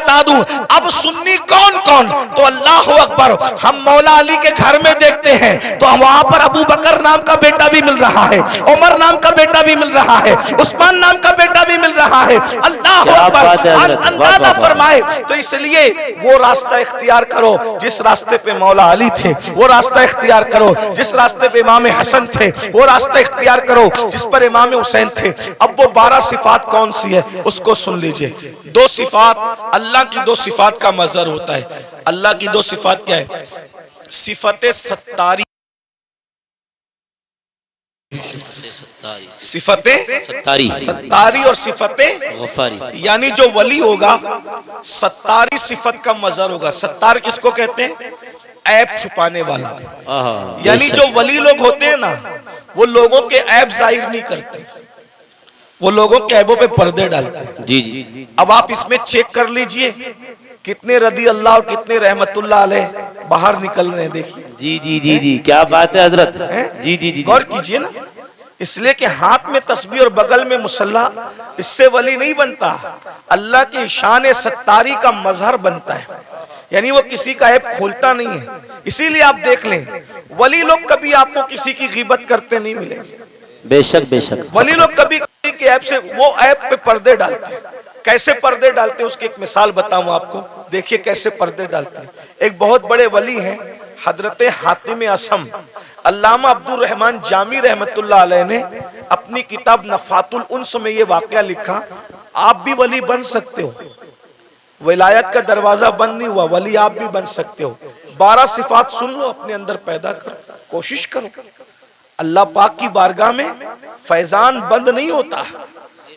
बता दूं अब सुन्नी कौन कौन, तो अल्लाह अकबर, हम मौला अली के घर में देखते हैं तो वहां पर अबू बकर नाम का बेटा भी मिल रहा है, उमर नाम का बेटा भी मिल रहा है, उस्मान नाम का बेटा भी मिल रहा है। अल्लाह अकबर, अंदाजा फरमाए। तो इसलिए वो रास्ता इख्तियार करो जिस रास्ते पे मौला अली थे, वो रास्ता इख्तियार करो जिस रास्ते पे इमाम हसन थे, वो रास्ता इख्तियार करो जिस पर इमाम हुसैन थे। अब वो 12 सिफात कौन सी है उसको सुन लीजिए। 2 सिफात, अल्लाह की 2 सिफात का मजहर होता है। अल्लाह की 2 सिफात क्या है? सिफते सत्तारी, सिफते सत्तारी और सिफते गफारी। यानी जो वली होगा सत्तारी सिफत का मजहर होगा। सत्तार किसको कहते हैं? ऐब छुपाने वाला। यानी जो वली लोग होते हैं ना, वो लोगों के ऐब जाहिर नहीं करते, वो लोगों के ऐबों पे पर्दे डालते हैं। जी जी। अब आप इसमें चेक कर लीजिए कितने रदी अल्लाह और कितने रहमतुल्लाह अलैह बाहर निकल रहे हैं। देखिए। जी जी जी जी, क्या बात है हजरत। जी जी जी, गौर कीजिए ना। इसलिए कि हाथ में तस्बीह और बगल में मुसल्ला, इससे वली नहीं बनता, अल्लाह की शान सत्तारी का मजहर बनता है। यानी वो किसी का ऐब खोलता नहीं है। इसीलिए आप देख लें, वली लोग कभी आपको किसी की गिबत करते नहीं मिलेंगे। बेशक बेशक। वली लोग कभी किसी के ऐब से, वो ऐब पे पर्दे डालते हैं। कैसे पर्दे डालते हैं उसकी एक मिसाल बताऊं आपको। देखिए कैसे पर्दे डालते हैं। एक बहुत बड़े वली हैं हजरत हातिम असम। अल्लामा अब्दुल रहमान जामी रहमतुल्लाह अलैह ने अपनी किताब नफातुल उन्स में ये वाकया लिखा, आप भी वली बन सकते हो, विलायत का दरवाजा बंद नहीं हुआ, वली आप भी बन सकते हो। 12 सिफात सुन लो, अपने अंदर पैदा करो, कोशिश करो। अल्लाह पाक की बारगाह में फैजान बंद नहीं होता,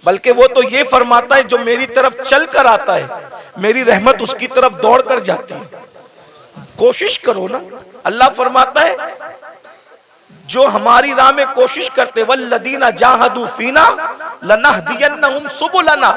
बल्कि वो तो ये फरमाता है जो मेरी तरफ चल कर आता है मेरी रहमत उसकी तरफ दौड़ कर जाती है। कोशिश करो ना। अल्लाह फरमाता है जो हमारी राह में कोशिश करते, वल्लदीना जाहदू फीना लनहदियन्नहुम सुबुलना,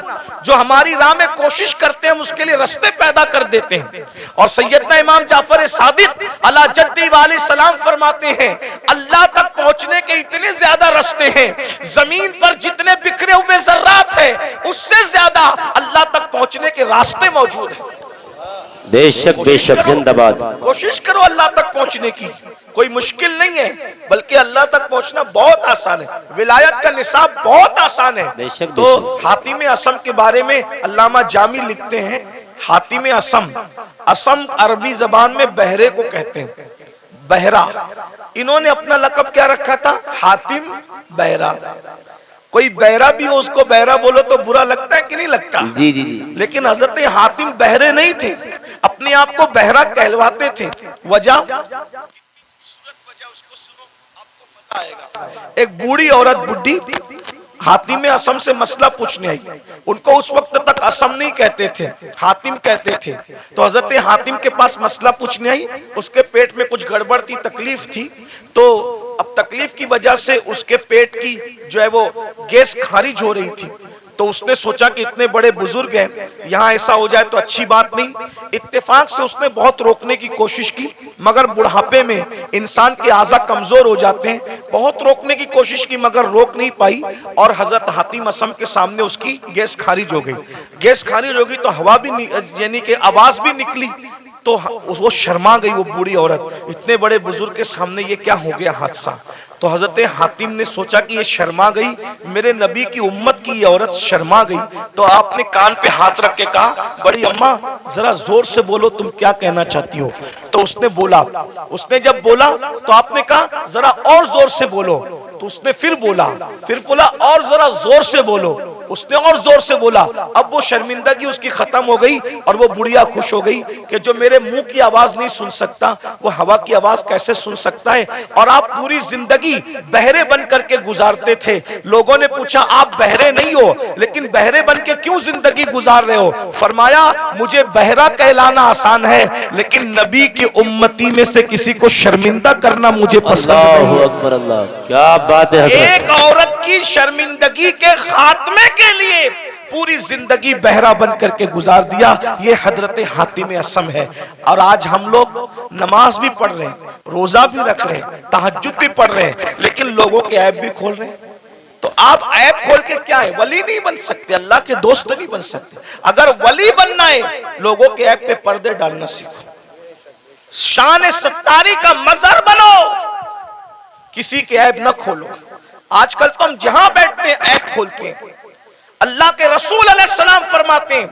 जो हमारी राह में कोशिश करते हैं हम उसके लिए रास्ते पैदा कर देते हैं। और सैयदना इमाम जाफर सादिक अला जद्दी वाले सलाम फरमाते हैं अल्लाह तक पहुंचने के इतने ज्यादा रास्ते हैं, जमीन पर जितने बिखरे हुए जर्रात है उससे ज्यादा अल्लाह तक पहुंचने के रास्ते मौजूद है। बेशक बेशक, जिंदाबाद। कोशिश करो अल्लाह तक पहुंचने की, कोई मुश्किल नहीं है, बल्कि अल्लाह तक पहुंचना बहुत आसान है। विलायत का निसाब बहुत आसान है। बेशक। तो हातिम असम के बारे में अल्लामा जामी लिखते हैं, हातिम असम, असम अरबी जबान में बहरे को कहते हैं, बहरा। इन्होंने अपना लकब क्या रखा था? हातिम बहरा। कोई बहरा भी हो उसको बहरा बोलो तो बुरा लगता है कि नहीं लगता? जी जी जी। लेकिन हजरत हातिम बहरे नहीं थे, अपने आप को बहरा कहलवाते थे। वजह एक बूढ़ी औरत, बुढ़ी हातिम असम से मसला पूछने आई। उनको उस वक्त तक असम नहीं कहते थे, हातिम कहते थे। तो हजरत हातिम के पास मसला पूछने आई। उसके पेट में कुछ गड़बड़ थी, तकलीफ थी। तो अब तकलीफ की वजह से उसके पेट की जो है वो गैस खारिज हो रही थी। तो उसने सोचा कि इतने बड़े बुजुर्ग हैं, यहाँ ऐसा हो जाए तो अच्छी बात नहीं। इत्तेफाक से उसने बहुत रोकने की कोशिश की, मगर बुढ़ापे में इंसान के आज़ा कमजोर हो जाते हैं। बहुत रोकने की कोशिश की मगर रोक नहीं पाई, और हजरत हातिम असम के सामने उसकी गैस खारिज हो गई। गैस खारिज हो गई तो हवा भी यानी कि आवाज भी निकली। तो वो शर्मा गई, वो बूढ़ी औरत। इतने बड़े बुजुर्ग के सामने ये क्या हो गया हादसा। तो हजरत हातिम ने सोचा कि ये शर्मा गई, मेरे नबी की उम्मत की ये औरत शर्मा गई। तो आपने कान पे हाथ रख के कहा, बड़ी अम्मा जरा जोर से बोलो, तुम क्या कहना चाहती हो। तो उसने बोला, उसने जब बोला तो आपने कहा जरा और जोर से बोलो। तो उसने फिर बोला और जरा जोर से बोलो। उसने और जोर से बोला। अब वो शर्मिंदगी उसकी खत्म हो गई और वो बुढ़िया खुश हो गई कि जो मेरे मुंह की आवाज नहीं सुन सकता वो हवा की आवाज कैसे सुन सकता है। और आप पूरी जिंदगी बहरे बन करके गुजारते थे। लोगों ने पूछा आप बहरे नहीं हो, लेकिन बहरे बन के क्यों जिंदगी गुजार रहे हो। फरमाया मुझे बहरा कहलाना आसान है, लेकिन नबी की उम्मती में से किसी को शर्मिंदा करना मुझे पसंद नहीं है। अकबर अल्लाह, क्या बात है। एक औरत की शर्मिंदगी के खात्मे के लिए पूरी जिंदगी बहरा बन करके गुजार दिया, ये हजरत हातिम असम है। और आज हम लोग नमाज भी पढ़ रहे हैं, रोजा भी रख रहे हैं, तहज्जुद भी पढ़ रहे हैं, लेकिन लोगों के ऐब भी खोल रहे हैं। तो आप ऐब खोल के क्या है, वली नहीं बन सकते, अल्लाह के दोस्त नहीं बन सकते। अगर वली बनना है लोगों के ऐप पे पर्दे डालना सीखो, शान सत्तारी का मजहर बनो, किसी के ऐप न खोलो। आजकल तो हम जहां बैठते हैं ऐप खोलते हैं। अल्लाह के रसूल अलैहिस्सलाम फरमाते हैं,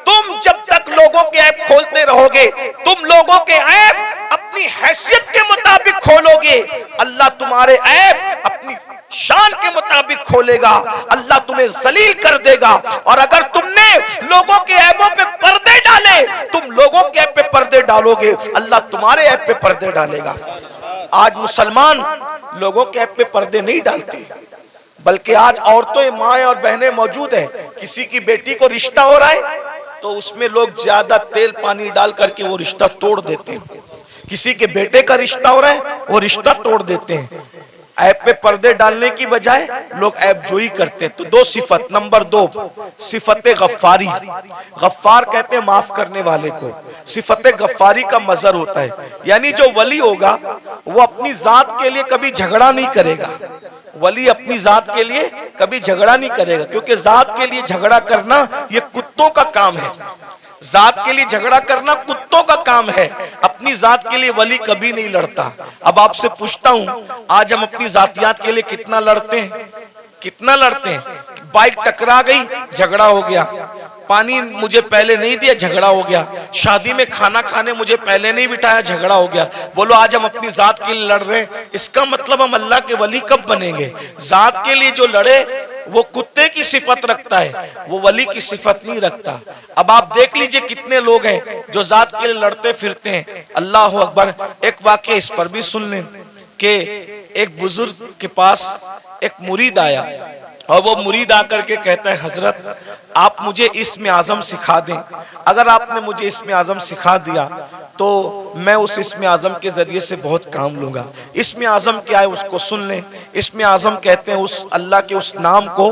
तुम जब तक लोगों के ऐप खोलते रहोगे, तुम लोगों के ऐप अपनी हैसियत के मुताबिक खोलोगे, अल्लाह तुम्हारे ऐप अपनी शान के मुताबिक खोलेगा, अल्लाह तुम्हें जलील कर देगा। और अगर तुमने लोगों के ऐबों पे पर्दे डाले, तुम लोगों के ऐप पे पर्दे डालोगे, अल्लाह तुम्हारे ऐप पे पर्दे डालेगा। आज मुसलमान लोगों के ऐप पे पर्दे नहीं डालते, बल्कि आज औरतें, माएं और बहनें मौजूद है, किसी की बेटी को रिश्ता हो रहा है तो उसमें लोग ज्यादा तेल पानी डाल करके वो रिश्ता तोड़ देते हैं। किसी के बेटे का रिश्ता हो रहा है, वो रिश्ता तोड़ देते हैं। ऐप पे पर्दे डालने की बजाय लोग ऐप जोई करते हैं। तो दो सिफत, नंबर 2 सिफत गफ्फारी, गफ्फार कहते हैं माफ करने वाले को। सिफत गफ्फारी का मजहर होता है, यानी जो वली होगा वो अपनी जात के लिए कभी झगड़ा नहीं करेगा। वली अपनी जात के लिए कभी झगड़ा नहीं करेगा, क्योंकि जात के लिए झगड़ा करना ये कुत्तों का काम है। जात के लिए झगड़ा करना कुत्तों का काम है, अपनी जात के लिए वली कभी नहीं लड़ता। अब आपसे पूछता हूं, आज हम अपनी जातियात के लिए कितना लड़ते हैं? कितना लड़ते हैं? बाइक टकरा गई, झगड़ा हो गया। पानी मुझे पहले नहीं दिया, झगड़ा हो गया। शादी में खाना खाने मुझे पहले नहीं बिठाया, झगड़ा हो गया। बोलो आज हम अपनी जात के लिए लड़ रहे हैं, इसका मतलब हम अल्लाह के वली कब बनेंगे? जात के लिए जो लड़े वो कुत्ते की सिफत रखता है, वो वली की सिफत नहीं रखता। अब आप देख लीजिए कितने लोग हैं जो जात के लिए लड़ते फिरते हैं। अल्लाह अकबर। एक वाकया इस पर भी सुन लें कि एक बुजुर्ग के पास एक मुरीद आया और वो मुरीद आकर के कहता है, हजरत आप मुझे इस्म आज़म सिखा दें। अगर आपने मुझे इस्म आज़म सिखा दिया तो मैं उस इस्म आज़म के जरिए से बहुत काम लूंगा। इस्म आज़म क्या है उसको सुन लें। इस्म आज़म कहते हैं उस अल्लाह के उस नाम को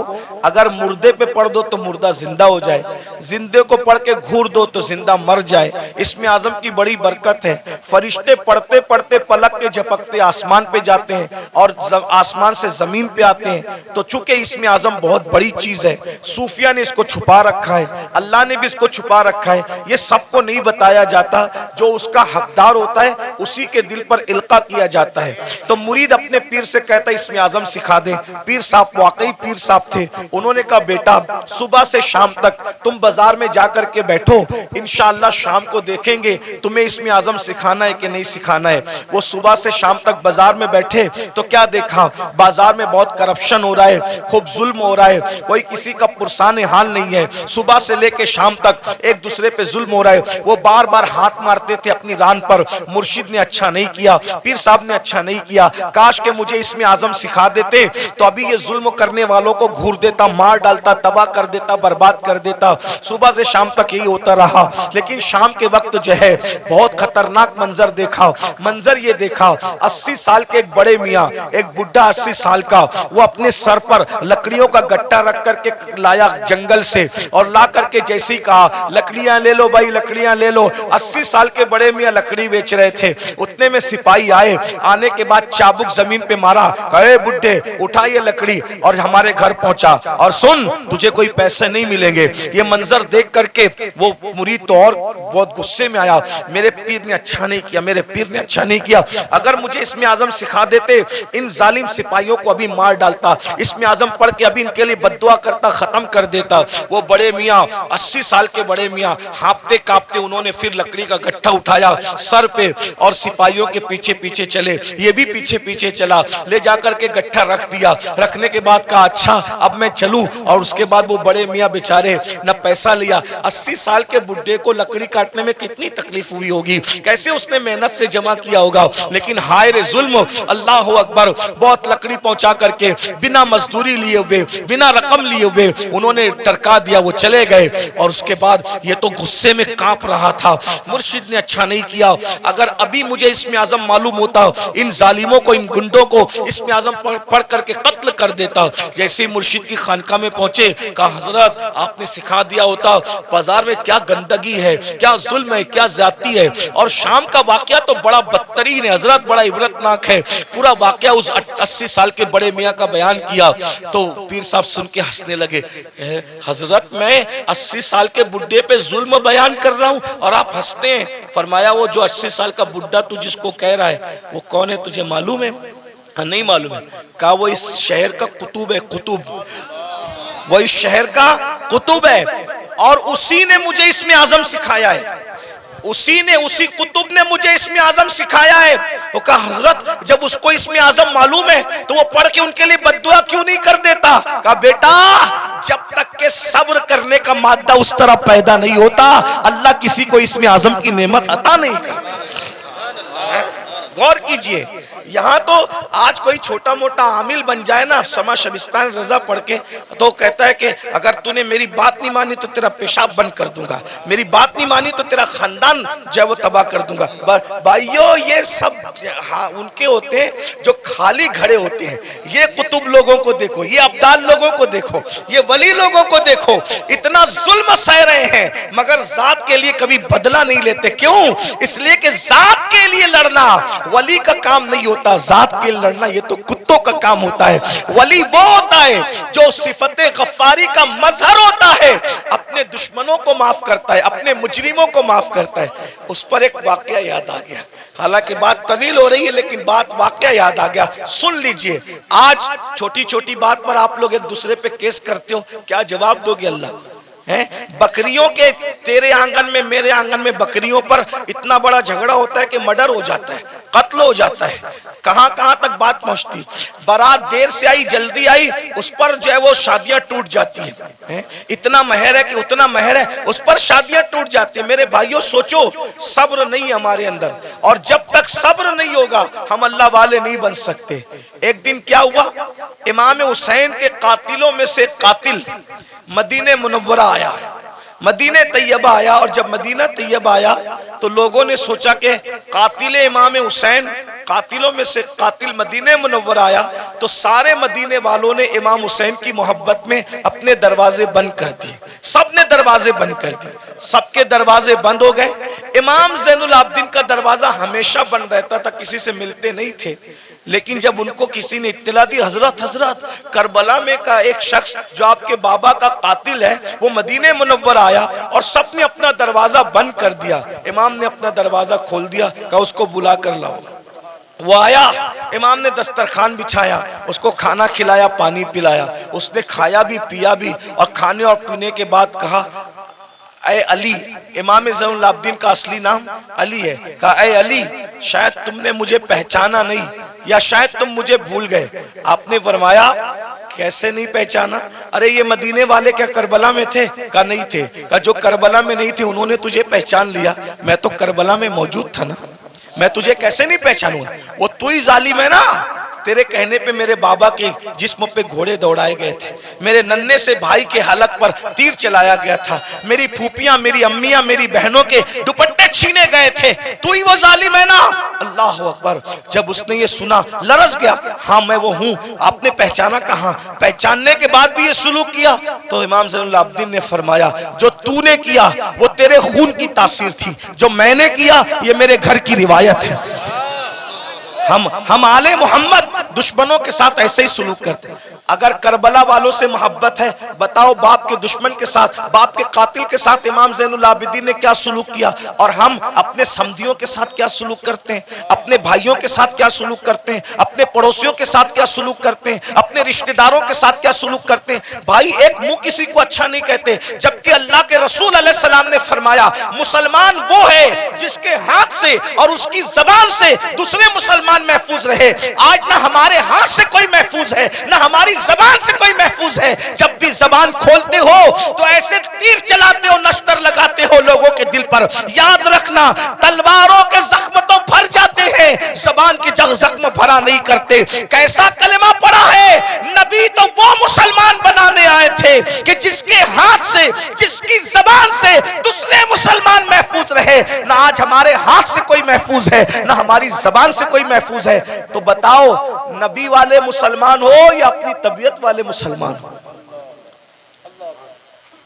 अगर मुर्दे पे पढ़ दो तो मुर्दा जिंदा हो जाए, जिंदे को पढ़ के घूर दो तो जिंदा मर जाए। इस्म आज़म की बड़ी बरकत है। फरिश्ते पढ़ते पढ़ते पलक के झपकते आसमान पे जाते हैं और आसमान से जमीन पे आते हैं। तो चूंकि इस्म आज़म बहुत बड़ी चीज है, सूफिया ने इसको छुपा रखा है, अल्लाह ने भी इसको छुपा रखा है। ये सबको नहीं बताया जाता, जो उसका हकदार होता है उसी के दिल पर इल्का किया जाता है। तो मुरीद अपने पीर से कहता है इस्म आज़म सिखा दे। पीर साहब वाकई पीर साहब थे। उन्होंने कहा बेटा सुबह से शाम तक तुम बाजार में जाकर के बैठो, इंशाअल्लाह शाम को देखेंगे तुम्हें इस्म आज़म सिखाना है कि नहीं सिखाना है। वो सुबह से शाम तक बाजार में बैठे तो क्या देखा, बाजार में बहुत करप्शन हो रहा है, खूब जुल्म हो रहा है, कोई किसी का पुरसाने हाल नहीं है। सुबह से लेके शाम तक एक दूसरे पे जुल्म हो रहा है। वो बार बार हाथ मारते थे अपनी रान पर। मुर्शिद ने अच्छा नहीं किया, पीर साहब ने अच्छा नहीं किया, काश के मुझे इस्म आज़म सिखा देते तो अभी ये जुल्म करने वालों को घूर देता, मार डालता, तबाह कर देता, बर्बाद कर देता। सुबह से शाम तक यही होता रहा। लेकिन शाम के वक्त जो है बहुत खतरनाक मंजर देखा। मंजर ये देखा, 80 साल के एक बड़े मियाँ, एक बुढ़ा 80 साल का, वो अपने सर पर लकड़ियों का गट्टा रख करके लाया जंगल से और ला करके जैसे ही कहा लकड़ियां ले लो भाई, लकड़ियां ले लो। 80 साल के बड़े मियाँ लकड़ी बेच रहे थे। उतने में सिपाही आए, आने के बाद चाबुक जमीन पे मारा, कहे बुड्ढे उठा ये लकड़ी और हमारे घर पहुंचा और सुन तुझे कोई पैसे नहीं मिलेंगे। ये मंजर देख करके वो मुरीद तो और बहुत गुस्से में आया, मेरे पीर ने अच्छा नहीं किया, मेरे पीर ने अच्छा नहीं किया। अगर मुझे इस्म आज़म सिखा देते इन जालिम सिपाहियों को अभी मार डालता, इस्म आज़म पढ़ के अभी इनके लिए बद्दुआ करता, खत्म कर देता। वो बड़े मियाँ 80 साल के बड़े मियाँ हाँपते कांपते उन्होंने फिर लकड़ी का गट्ठा उठाया सर पे और सिपाहियों के पीछे पीछे चले। ये भी पीछे पीछे चला, ले जाकर के गट्ठा रख दिया। रखने के बाद कहा अच्छा अब मैं चलूं। और उसके बाद वो बड़े मियाँ बेचारे न पैसा लिया। 80 साल के बुड्ढे को लकड़ी काटने में कितनी तकलीफ हुई होगी, कैसे उसने मेहनत से जमा किया होगा। लेकिन हाय रे जुल्म, अल्लाह अकबर, बहुत लकड़ी पहुंचा करके बिना मजदूरी लिए हुए, बिना रकम लिए हुए उन्होंने टरका दिया, वो चले गए। और उसके बाद ये तो गुस्से में कांप रहा था, मुर्शिद ने अच्छा नहीं किया। अगर अभी मुझे इस्म आज़म मालूम होता, इन जालिमों को, इन गुंडों को इस्म आज़म पढ़ करके कत्ल कर देता। जैसे मुर्शिद की खानका में पहुंचे, कहा हजरत आपने सिखा दिया होता, बाजार में क्या गंदगी है, क्या जुल्म है, क्या ज्यादती है। और शाम का वाकया तो बड़ा बदतरीन है हजरत, बड़ा इबरतनाक है। पूरा वाकया उस 80 साल के बड़े मियाँ का बयान किया तो पीर साहब सुन के हंसने लगे। हजरत मैं 80 साल के बुढ़े पे जुल्म बयान कर रहा हूँ और आप हंसते हैं। फरमाया वो जो 80 साल का बुढ़ा तू जिसको कह रहा है वो कौन है, तुझे मालूम है? नहीं मालूम है। कहा वो इस शहर का कुतुब है, कुतुब, वो इस शहर का कुतुब है और उसी ने मुझे इसमें आजम सिखाया है, उसी कुतुब ने मुझे इसमें आजम सिखाया है। वो कहा हजरत जब उसको इसमें आजम मालूम है तो वो पढ़ के उनके लिए बद्दुआ क्यों नहीं कर देता? कहा बेटा जब तक के सब्र करने का मादा उस तरह पैदा नहीं होता अल्लाह किसी को इसमें आजम की नेमत अता नहीं करता। गौर कीजिए, यहाँ तो आज कोई छोटा मोटा आमिल बन जाए ना समा शबिस्तान रजा पढ़ के तो कहता है कि अगर तूने मेरी बात नहीं मानी तो तेरा पेशाब बंद कर दूंगा, मेरी बात नहीं मानी तो तेरा खानदान जो वो तबाह कर दूंगा। भाइयों ये सब हाँ उनके होते हैं जो खाली खड़े होते हैं। ये कुतुब लोगों को देखो, ये अब्दाल लोगों को देखो, ये वली लोगों को देखो, इतना जुल्म सह रहे हैं मगर जात के लिए कभी बदला नहीं लेते। क्यों? इसलिए कि जात के लिए लड़ना वली का काम नहीं होता, जात के लड़ना ये तो कुत्तों का काम होता है। वली वो होता है जो सिफते गफ्फारी का मजहर होता है, अपने दुश्मनों को माफ करता है, अपने मुजरिमों को माफ करता है। उस पर एक वाकया याद आ गया, हालांकि बात तवील हो रही है लेकिन बात वाकया याद आ गया, सुन लीजिए। आज छोटी छोटी बात पर आप लोग एक दूसरे पे केस करते हो, क्या जवाब दोगे अल्लाह? बकरियों के तेरे आंगन में मेरे आंगन में बकरियों पर इतना बड़ा झगड़ा होता है कि मर्डर हो जाता है, कत्ल हो जाता है। कहां कहां तक बात पहुंचती, बारात देर से आई जल्दी आई उस पर जो है वो शादियां टूट जाती हैं। इतना महर है कि उतना महर है उस पर शादियां टूट जाती है। मेरे भाइयों सोचो, सब्र नहीं हमारे अंदर और जब तक सब्र नहीं होगा हम अल्लाह वाले नहीं बन सकते। एक दिन क्या हुआ, इमाम हुसैन के कातिलों में से कातिल मदीने मुनव्वरा आया, मदीने तैयबा आया और जब मदीना तैयबा आया तो लोगों ने सोचा कि कातिल इमाम हुसैन, कातिलों में से कातिल मदीने मुनव्वरा आया तो सारे मदीने वालों ने इमाम हुसैन की मोहब्बत में अपने दरवाजे बंद कर दिए, सबने दरवाजे बंद कर दिए, सबके दरवाजे बंद हो गए। इमाम ज़ैनुल आबिदीन का दरवाजा हमेशा बंद रहता था, किसी से मिलते नहीं थे। लेकिन जब उनको किसी ने इत्तला दी, हजरत करबला में का एक शख्स जो आपके बाबा का कातिल है वो मदीने मुनव्वरा आया और सबने अपना दरवाजा बंद कर दिया। इमाम ने अपना दरवाजा खोल दिया, कहा उसको बुला कर लाओ। वो आया, इमाम ने दस्तरखान बिछाया, उसको खाना खिलाया, पानी पिलाया, उसने खाया भी पिया भी और खाने और पीने के बाद कहा ऐ अली, इमाम ज़ैनुल आबिदीन का असली नाम अली है, कहा ऐ अली शायद तुमने मुझे पहचाना नहीं या शायद तुम मुझे भूल गए। आपने फरमाया कैसे नहीं पहचाना? अरे ये मदीने वाले क्या करबला में थे? कहा नहीं थे। कहा जो करबला में नहीं थे उन्होंने तुझे पहचान लिया, मैं तो करबला में मौजूद था ना, मैं तुझे कैसे नहीं पहचानूंगा? वो तू ही जालिम है ना, तेरे कहने पे मेरे बाबा के जिस्म पे घोड़े दौड़ाए गए थे, मेरे नन्हे से भाई के हलक पर तीर चलाया गया था, मेरी फूफियां, मेरी अम्मियां, मेरी बहनों के दुपट्टे छीने गए थे, तू ही वो जालिम है ना? अल्लाह अकबर। जब उसने ये सुना लरस गया, हाँ मैं वो हूँ। आपने पहचाना कहाँ? पहचानने के बाद भी ये सुलूक किया? तो इमाम ज़ैनुल आबिदीन ने फरमाया जो तूने किया वो तेरे खून की तासीर थी, जो मैंने किया ये मेरे घर की रिवायत है। हम आले मोहम्मद दुश्मनों के साथ ऐसे ही सुलूक करते हैं। अगर करबला वालों से मोहब्बत है, बताओ बाप के दुश्मन के साथ, बाप के कातिल के साथ इमाम ज़ैनुल आबिदीन ने क्या सुलूक किया, और हम अपने समधियों के साथ क्या सुलूक करते हैं, अपने भाइयों के साथ क्या सुलूक करते हैं, अपने पड़ोसियों के साथ क्या सुलूक करते हैं, अपने रिश्तेदारों के साथ क्या सुलूक करते हैं। भाई एक मुंह किसी को अच्छा नहीं कहते, जबकि अल्लाह के रसूल अलैहिस्सलाम ने फरमाया मुसलमान वो है जिसके हाथ से और उसकी जबान से दूसरे मुसलमान महफूज रहे। आज ना हमारे हाथ से कोई महफूज है, ना हमारी जबान से कोई महफूज है। जब भी जबान खोलते हो तो ऐसे तीर चलाते हो, नश्तर लगाते हो लोगों के दिल पर। याद रखना तलवारों के जख्म तो भर जाते हैं, जबान के जख्म भरा नहीं करते। कैसा कलमा पड़ा है, नबी तो वो मुसलमान बनाने आए थे कि जिसके हाथ से, जिसकी जबान से दूसरे मुसलमान महफूज रहे। ना आज हमारे हाथ से कोई महफूज है, ना हमारी जबान से कोई महफूज है। तो बताओ नबी वाले मुसलमान हो या अपनी तबीयत वाले मुसलमान हो?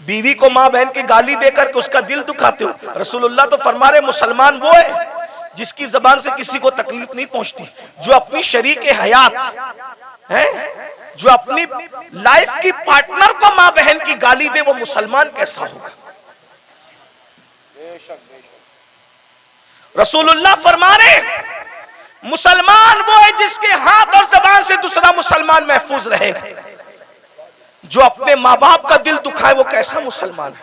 बीवी को मां बहन की गाली देकर के उसका दिल दुखाते हो। रसूलुल्लाह तो फरमा रहे मुसलमान वो है जिसकी जबान से किसी को तकलीफ नहीं पहुंचती, जो अपनी शरीके हयात है, जो अपनी लाइफ की पार्टनर को मां बहन की गाली दे वो मुसलमान कैसा होगा? रसूलुल्लाह फरमा रहे मुसलमान वो है जिसके हाथ और जबान से दूसरा मुसलमान महफूज रहे। जो अपने माँ बाप का दिल दुखाए वो कैसा मुसलमान है?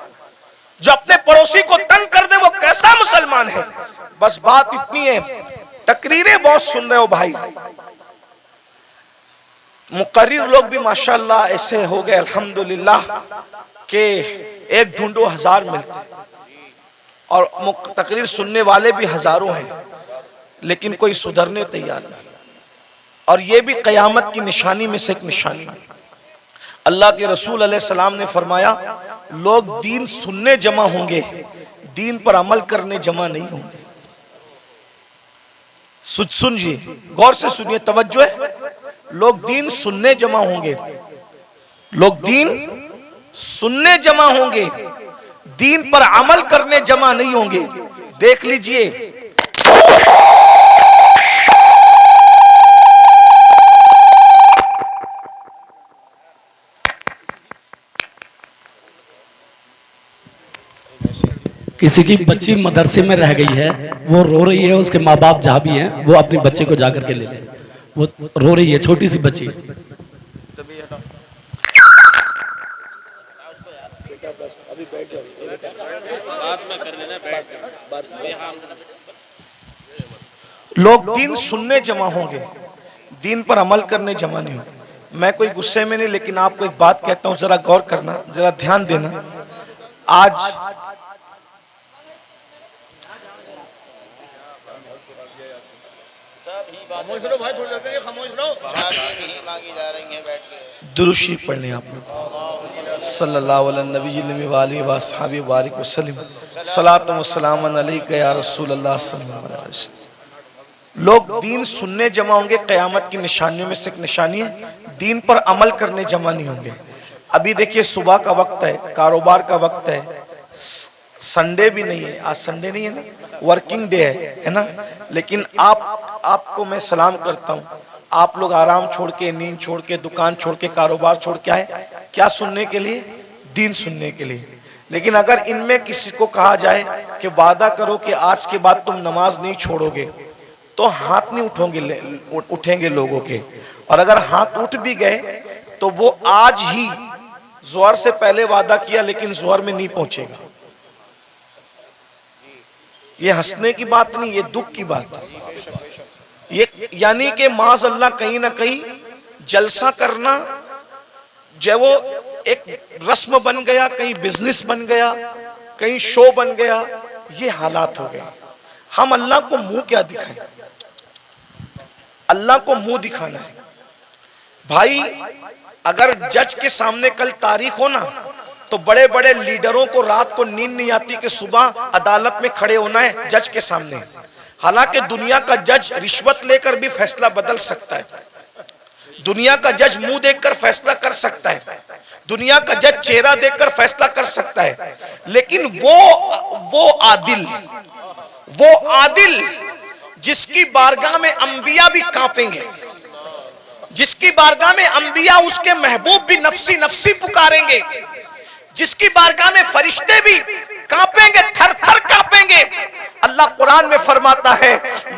जो अपने पड़ोसी को तंग कर दे वो कैसा मुसलमान है? बस बात इतनी है। तकरीरें बहुत सुन रहे हो भाई, मुकर्रिर लोग भी माशाल्लाह ऐसे हो गए अल्हम्दुलिल्लाह के एक ढूंढो हजार मिलते और तकरीर सुनने वाले भी हजारों हैं, लेकिन कोई सुधरने तैयार नहीं। और ये भी कयामत की निशानी में से एक निशानी है। अल्लाह के रसूल अलैहिस्सलाम ने फरमाया लोग दीन सुनने जमा होंगे, दीन पर अमल करने जमा नहीं होंगे। सुनिए, गौर से सुनिए, तवज्जो है। लोग दीन सुनने जमा होंगे, लोग दीन सुनने जमा होंगे, दीन पर अमल करने जमा नहीं होंगे। देख लीजिए, किसी की बच्ची मदरसे में रह गई है, वो रो रही है, उसके माँ बाप जहाँ भी हैं वो अपने बच्चे को जाकर के ले ले। वो रो रही है, छोटी सी बच्ची। लोग दीन सुनने जमा होंगे, दीन पर अमल करने जमा नहीं होंगे। मैं कोई गुस्से में नहीं, लेकिन आपको एक बात कहता हूं, जरा गौर करना, जरा ध्यान देना। आज दुरूशी पढ़ने आप लोग सल्लल्लाहु अलैहि वसल्लम सलातो व सलाम अलैका या रसूल अल्लाह सल्लल्लाहु अलैहि वसल्लम। लोग दीन सुनने जमा होंगे, क़यामत की निशानियों में से एक निशानी है, दीन पर अमल करने जमा नहीं होंगे। अभी देखिए सुबह का वक्त है, कारोबार का वक्त है, संडे भी नहीं है, आज संडे नहीं है ना, वर्किंग डे है ना। लेकिन आपको मैं सलाम करता हूँ, आप लोग आराम छोड़ के, नींद छोड़ के, दुकान छोड़ के, कारोबार छोड़ के आए, क्या सुनने के लिए? दीन सुनने के लिए। लेकिन अगर इनमें किसी को कहा जाए कि वादा करो कि आज के बाद तुम नमाज नहीं छोड़ोगे, तो हाथ नहीं उठेंगे लोगों के। और अगर हाथ उठ भी गए तो वो आज ही ज़ोहर से पहले वादा किया, लेकिन ज़ोहर में नहीं पहुंचेगा। ये हंसने की बात नहीं, ये दुख की बात है। ये यानी कि माज़ अल्लाह कहीं ना कहीं जलसा करना जो वो एक रस्म बन गया, कहीं बिजनेस बन गया, कहीं शो बन गया, ये हालात हो गए। हम अल्लाह को मुंह क्या दिखाएं? अल्लाह को मुंह दिखाना है भाई। अगर जज के सामने कल तारीख हो ना, तो बड़े बड़े लीडरों को रात को नींद नहीं आती कि सुबह अदालत में खड़े होना है जज के सामने। हालांकि दुनिया का जज रिश्वत लेकर भी फैसला बदल सकता है, दुनिया का जज मुंह देखकर फैसला कर सकता है, दुनिया का जज चेहरा देखकर फैसला कर सकता है, लेकिन वो आदिल जिसकी बारगाह में अंबिया भी कांपेंगे, जिसकी बारगाह में अंबिया उसके महबूब भी नफ्सी नफ्सी पुकारेंगे, जिसकी बारगाह में फरिश्ते भी कांपेंगे, थर थर कांपेंगे। अल्लाह कुरान में फरमाता है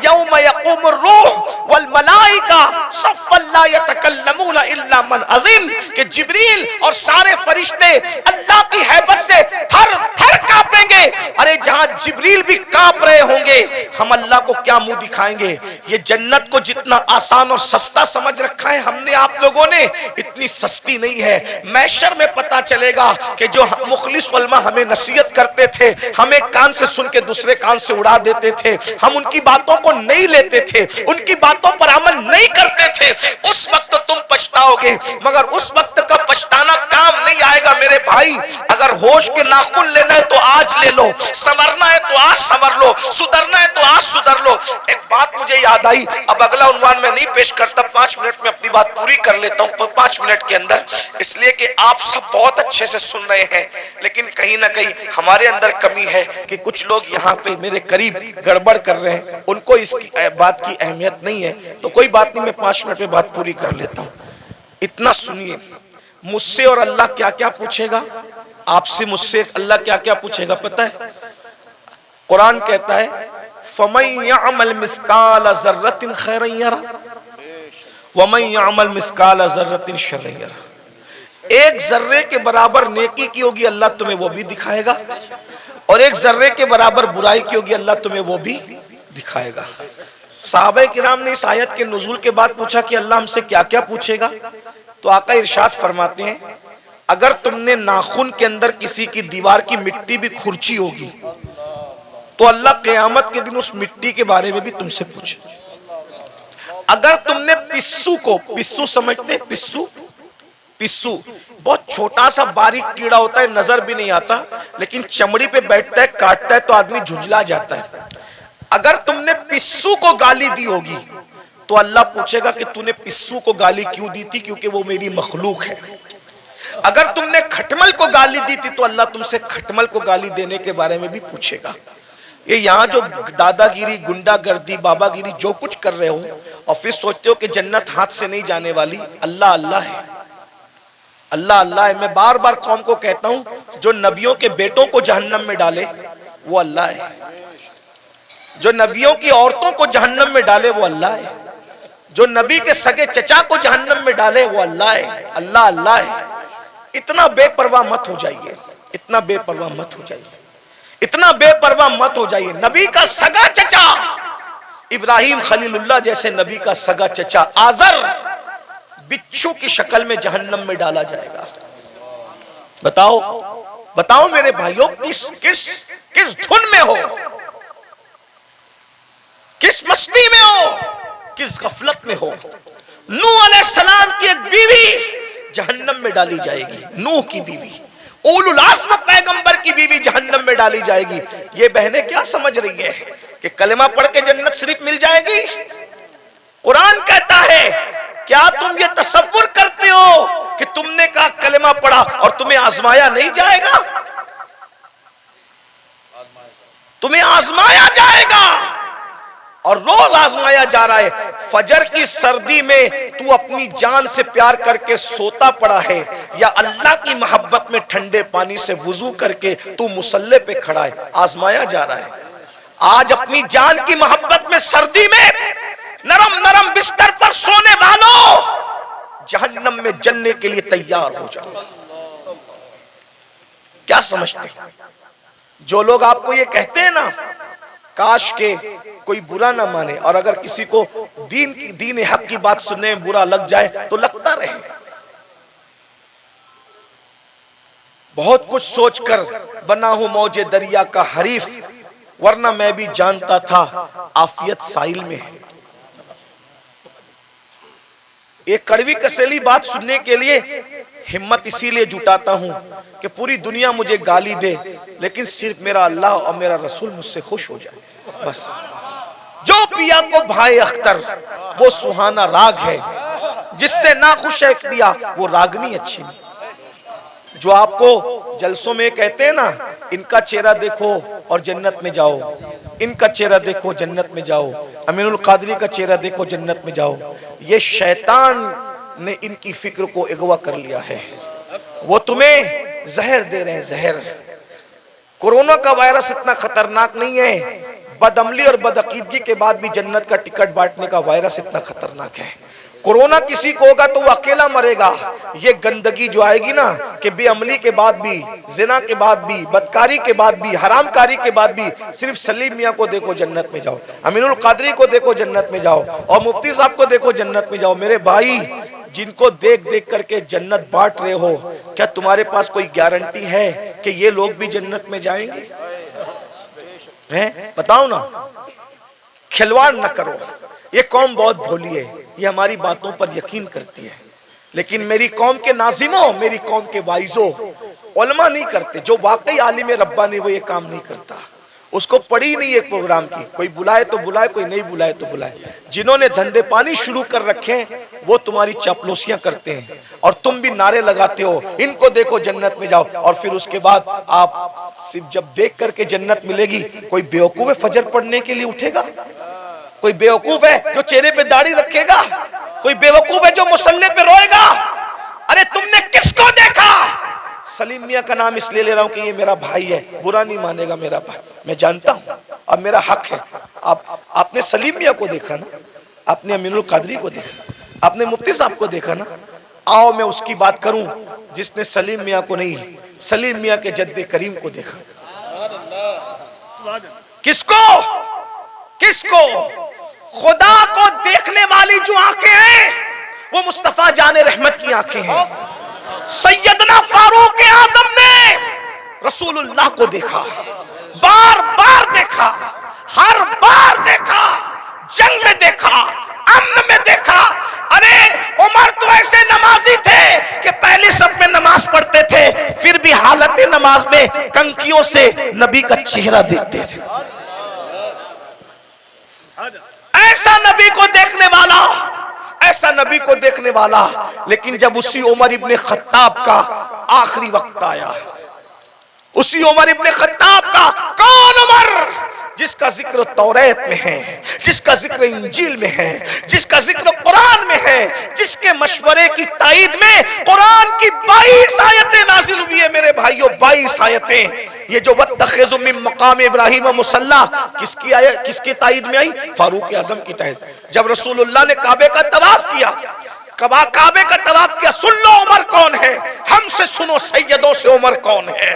यौम यक़ूमुर रूह वल मलाइका सफ़्फ़न ला यतकल्लमूना इल्ला मन अज़िन, कि जिब्रील और सारे फरिश्ते अल्लाह की हैबत से थर थर कांपेंगे। अरे जहां जिब्रील भी कांप रहे होंगे, हम अल्लाह को क्या मुंह दिखाएंगे? ये जन्नत को जितना आसान और सस्ता समझ रखा है हमने, आप लोगों ने, इतनी सस्ती नहीं है। महशर में पता चलेगा कि जो मुखलिस उलमा हमें नसीहत करते थे, हमें कान से सुन के दूसरे कान से उड़ा देते थे, हम उनकी बातों को नहीं लेते थे, उनकी बातों पर अमल नहीं करते थे, उस वक्त तुम पछताओगे। मगर उस वक्त का पछताना काम नहीं आएगा मेरे भाई। अगर होश के नाखून लेना है तो आज ले लो, संवरना है तो आज संवर लो, सुधरना है तो आज सुधर लो। एक बात मुझे याद आई, अब अगला उन्वान में नहीं पेश करता, 5 मिनट में अपनी बात पूरी कर लेता हूँ 5 मिनट के अंदर, इसलिए कि आप सब बहुत अच्छे से सुन रहे हैं, लेकिन कहीं ना कहीं हमारे अंदर कमी है कि कुछ लोग यहाँ पे मेरे करीब गड़बड़ कर रहे हैं, उनको इसकी बात की अहमियत नहीं है। तो कोई बात नहीं, मैं 5 मिनट में बात पूरी कर लेता हूँ। इतना सुनिए, मुझसे और अल्लाह क्या क्या पूछेगा, आपसे मुझसे अल्लाह क्या क्या पूछेगा पता है? कुरान कहता है फमन यअमल मिस्काल ज़र्रतिन खैरन यरा वमन यअमल मिस्काल ज़र्रतिन शर्रन यरा। एक जर्रे के बराबर नेकी की होगी अल्लाह तुम्हें वो भी दिखाएगा, और एक जर्रे के बराबर बुराई की होगी अल्लाह तुम्हें वो भी दिखाएगा। सहाबा किराम ने इस आयत के नुज़ूल के बाद पूछा कि अल्लाह हमसे क्या क्या पूछेगा, तो आका इरशाद फरमाते हैं अगर तुमने नाखून के अंदर किसी की दीवार की मिट्टी भी खुरची होगी तो अल्लाह क़यामत के दिन उस मिट्टी के बारे में भी तुमसे पूछे। अगर तुमने पिस्सू को, पिस्सू समझते, पिस्सू, पिस्सू बहुत छोटा सा बारीक कीड़ा होता है, नजर भी नहीं आता, लेकिन चमड़ी पे बैठता है, काटता है तो आदमी झुंझला जाता है। अगर तुमने पिस्सू को गाली दी होगी तो अल्लाह पूछेगा कि तूने पिस्सू को गाली क्यों दी थी, क्योंकि वो मेरी मखलूक है। अगर तुमने खटमल को गाली दी थी तो अल्लाह तुमसे खटमल को गाली देने के बारे में भी पूछेगा। ये यहाँ जो दादागिरी, गुंडागर्दी, बाबागिरी जो कुछ कर रहे हो और फिर सोचते हो कि जन्नत हाथ से नहीं जाने वाली, अल्लाह अल्लाह है, अल्लाह अल्लाह है। मैं बार बार कौम को कहता हूं, जो नबियों के बेटों को जहन्नम में डाले वो अल्लाह है, जो नबियों की औरतों को जहन्नम में डाले वो अल्लाह है, जो नबी के सगे चचा को जहन्नम में डाले वो अल्लाह है। अल्लाह अल्लाह है। इतना बेपरवाह मत हो जाइए, इतना बेपरवाह मत हो जाइए, इतना बेपरवाह मत हो जाइए। नबी का सगा चचा इब्राहिम खलीलुल्लाह जैसे नबी का सगा चचा आजर बिच्छू की शक्ल में जहन्नम में डाला जाएगा। बताओ बताओ मेरे भाइयों, किस किस किस धुन में हो, किस मस्ती में हो, किस गफलत में हो। नूह अलैहिस्सलाम की एक बीवी जहन्नम में डाली जाएगी, नूह की बीवी, उलुल आज़्म पैगंबर की बीवी जहन्नम में डाली जाएगी। ये बहनें क्या समझ रही है कि कलमा पढ़ के जन्नत शरीफ मिल जाएगी? कुरान कहता है क्या तुम ये तसव्वुर करते हो कि तुमने कहा कलमा पढ़ा और तुम्हें आजमाया नहीं जाएगा? तुम्हें आजमाया जाएगा और रोज आजमाया जा रहा है। फजर की सर्दी में तू अपनी जान से प्यार करके सोता पड़ा है, या अल्लाह की मोहब्बत में ठंडे पानी से वुजू करके तू मुसल्ले पे खड़ा है, आजमाया जा रहा है। आज अपनी जान की मोहब्बत में सर्दी में नरम नरम बिस्तर पर सोने वालों, जहन्नम में जलने के लिए तैयार हो जाओ। क्या समझते हैं? जो लोग आपको ये कहते हैं ना, काश के कोई बुरा ना माने, और अगर किसी को दीन हक की बात सुनने में बुरा लग जाए तो लगता रहे। बहुत कुछ सोचकर बना हूं मौजे दरिया का हरीफ, वरना मैं भी जानता था आफियत साहिल में है। एक कड़वी कसेली बात सुनने के लिए हिम्मत इसीलिए जुटाता हूं कि पूरी दुनिया मुझे गाली दे, लेकिन सिर्फ मेरा अल्लाह और मेरा रसूल मुझसे खुश हो जाए, बस। जो पिया को भाई अख्तर वो सुहाना राग है, जिससे ना खुश है पिया वो रागनी अच्छी नहीं। जो आपको जलसों में कहते हैं ना, इनका चेहरा देखो और जन्नत में जाओ, इनका चेहरा देखो जन्नत में जाओ, अमीनुल कादरी का चेहरा देखो जन्नत में जाओ, ये शैतान ने इनकी फिक्र को अगवा कर लिया है। वो तुम्हें जहर दे रहे हैं, जहर। कोरोना का वायरस इतना खतरनाक नहीं है, बदअमली और बदअकीदगी के बाद भी जन्नत का टिकट बांटने का वायरस इतना खतरनाक है। कोरोना किसी को होगा तो वो अकेला मरेगा। ये गंदगी जो आएगी ना, कि बेअमली के बाद भी, जिना के बाद भी, बदकारी के बाद भी, हरामकारी के बाद भी, सिर्फ सलीम मियाँ को देखो जन्नत में जाओ, अमीनुल कादरी को देखो जन्नत में जाओ, और मुफ्ती साहब को देखो जन्नत में जाओ। मेरे भाई, जिनको देख देख करके जन्नत बांट रहे हो, क्या तुम्हारे पास कोई गारंटी है कि ये लोग भी जन्नत में जाएंगे? हैं? बताओ ना। खिलवाड़ न करो। ये कौम बहुत भोली है, ये हमारी बातों पर यकीन करती है, लेकिन मेरी कौम के नाज़िमों, मेरी कौम के वाइजों, उलमा नहीं करते। जो वाकई आलिम रब्बानी वो ये काम नहीं करता। उसको पड़ी नहीं एक प्रोग्राम की, कोई बुलाए तो बुलाए, कोई नहीं बुलाए तो बुलाए। जिन्होंने धंधे पानी शुरू कर रखे वो तुम्हारी चापलूसियां करते हैं, और तुम भी नारे लगाते हो इनको देखो जन्नत में जाओ, और फिर उसके बाद आप सिर्फ जब देख करके जन्नत मिलेगी, कोई बेवकूफ फजर पढ़ने के लिए उठेगा? कोई बेवकूफ है जो चेहरे पे दाढ़ी रखेगा? कोई बेवकूफ है जो मुसल्ले पे रोएगा? अरे तुमने किसको देखा? सलीम मियां का नाम इसलिए ले रहा हूं कि ये मेरा भाई है, बुरा नहीं मानेगा मेरा भाई, मैं जानता हूं, अब मेरा हक है। आपने सलीम मियां को देखा ना, आपने अमीनुल कादरी को देखा, आपने मुफ्ती साहब को देखा ना। आओ मैं उसकी बात करूं जिसने सलीम मियां को नहीं, सलीम मियां के जद्दे करीम को देखा। किसको? किसको? खुदा को देखने वाली जो आंखें हैं वो मुस्तफा जाने रहमत की आंखें हैं। सैयदना फारूक आजम ने रसूलुल्लाह को देखा, बार बार देखा, हर बार देखा, जंग में देखा, अम्न में देखा। अरे उमर तो ऐसे नमाजी थे कि पहली सब में नमाज पढ़ते थे, फिर भी हालत नमाज में कंकियों से नबी का चेहरा देखते थे। ऐसा नबी को देखने वाला, ऐसा नबी को देखने वाला। लेकिन जब उसी उमर इब्ने खत्ताब का आखिरी वक्त आया, उसी उमर इब्ने खत्ताब का, कौन उमर जिसका जिक्र तौरात में है, जिसका जिक्र इंजील में है, जिसका जिक्र कुरान में है, जिसके मशवरे की ताईद में कुरान की 22 आयतें नाजिल हुई है मेरे भाइयों, 22 आयतें। ये जो वत्तखिज़ु मिन मकाम इब्राहीम मुसल्ला किसकी आयत, किसकी ताईद में आई? फारूक आजम की ताईद। जब रसूलुल्लाह ने काबे का तवाफ किया, काबे का तवाफ किया, सुन लो उमर कौन है, हमसे सुनो सैयदों से उमर कौन है,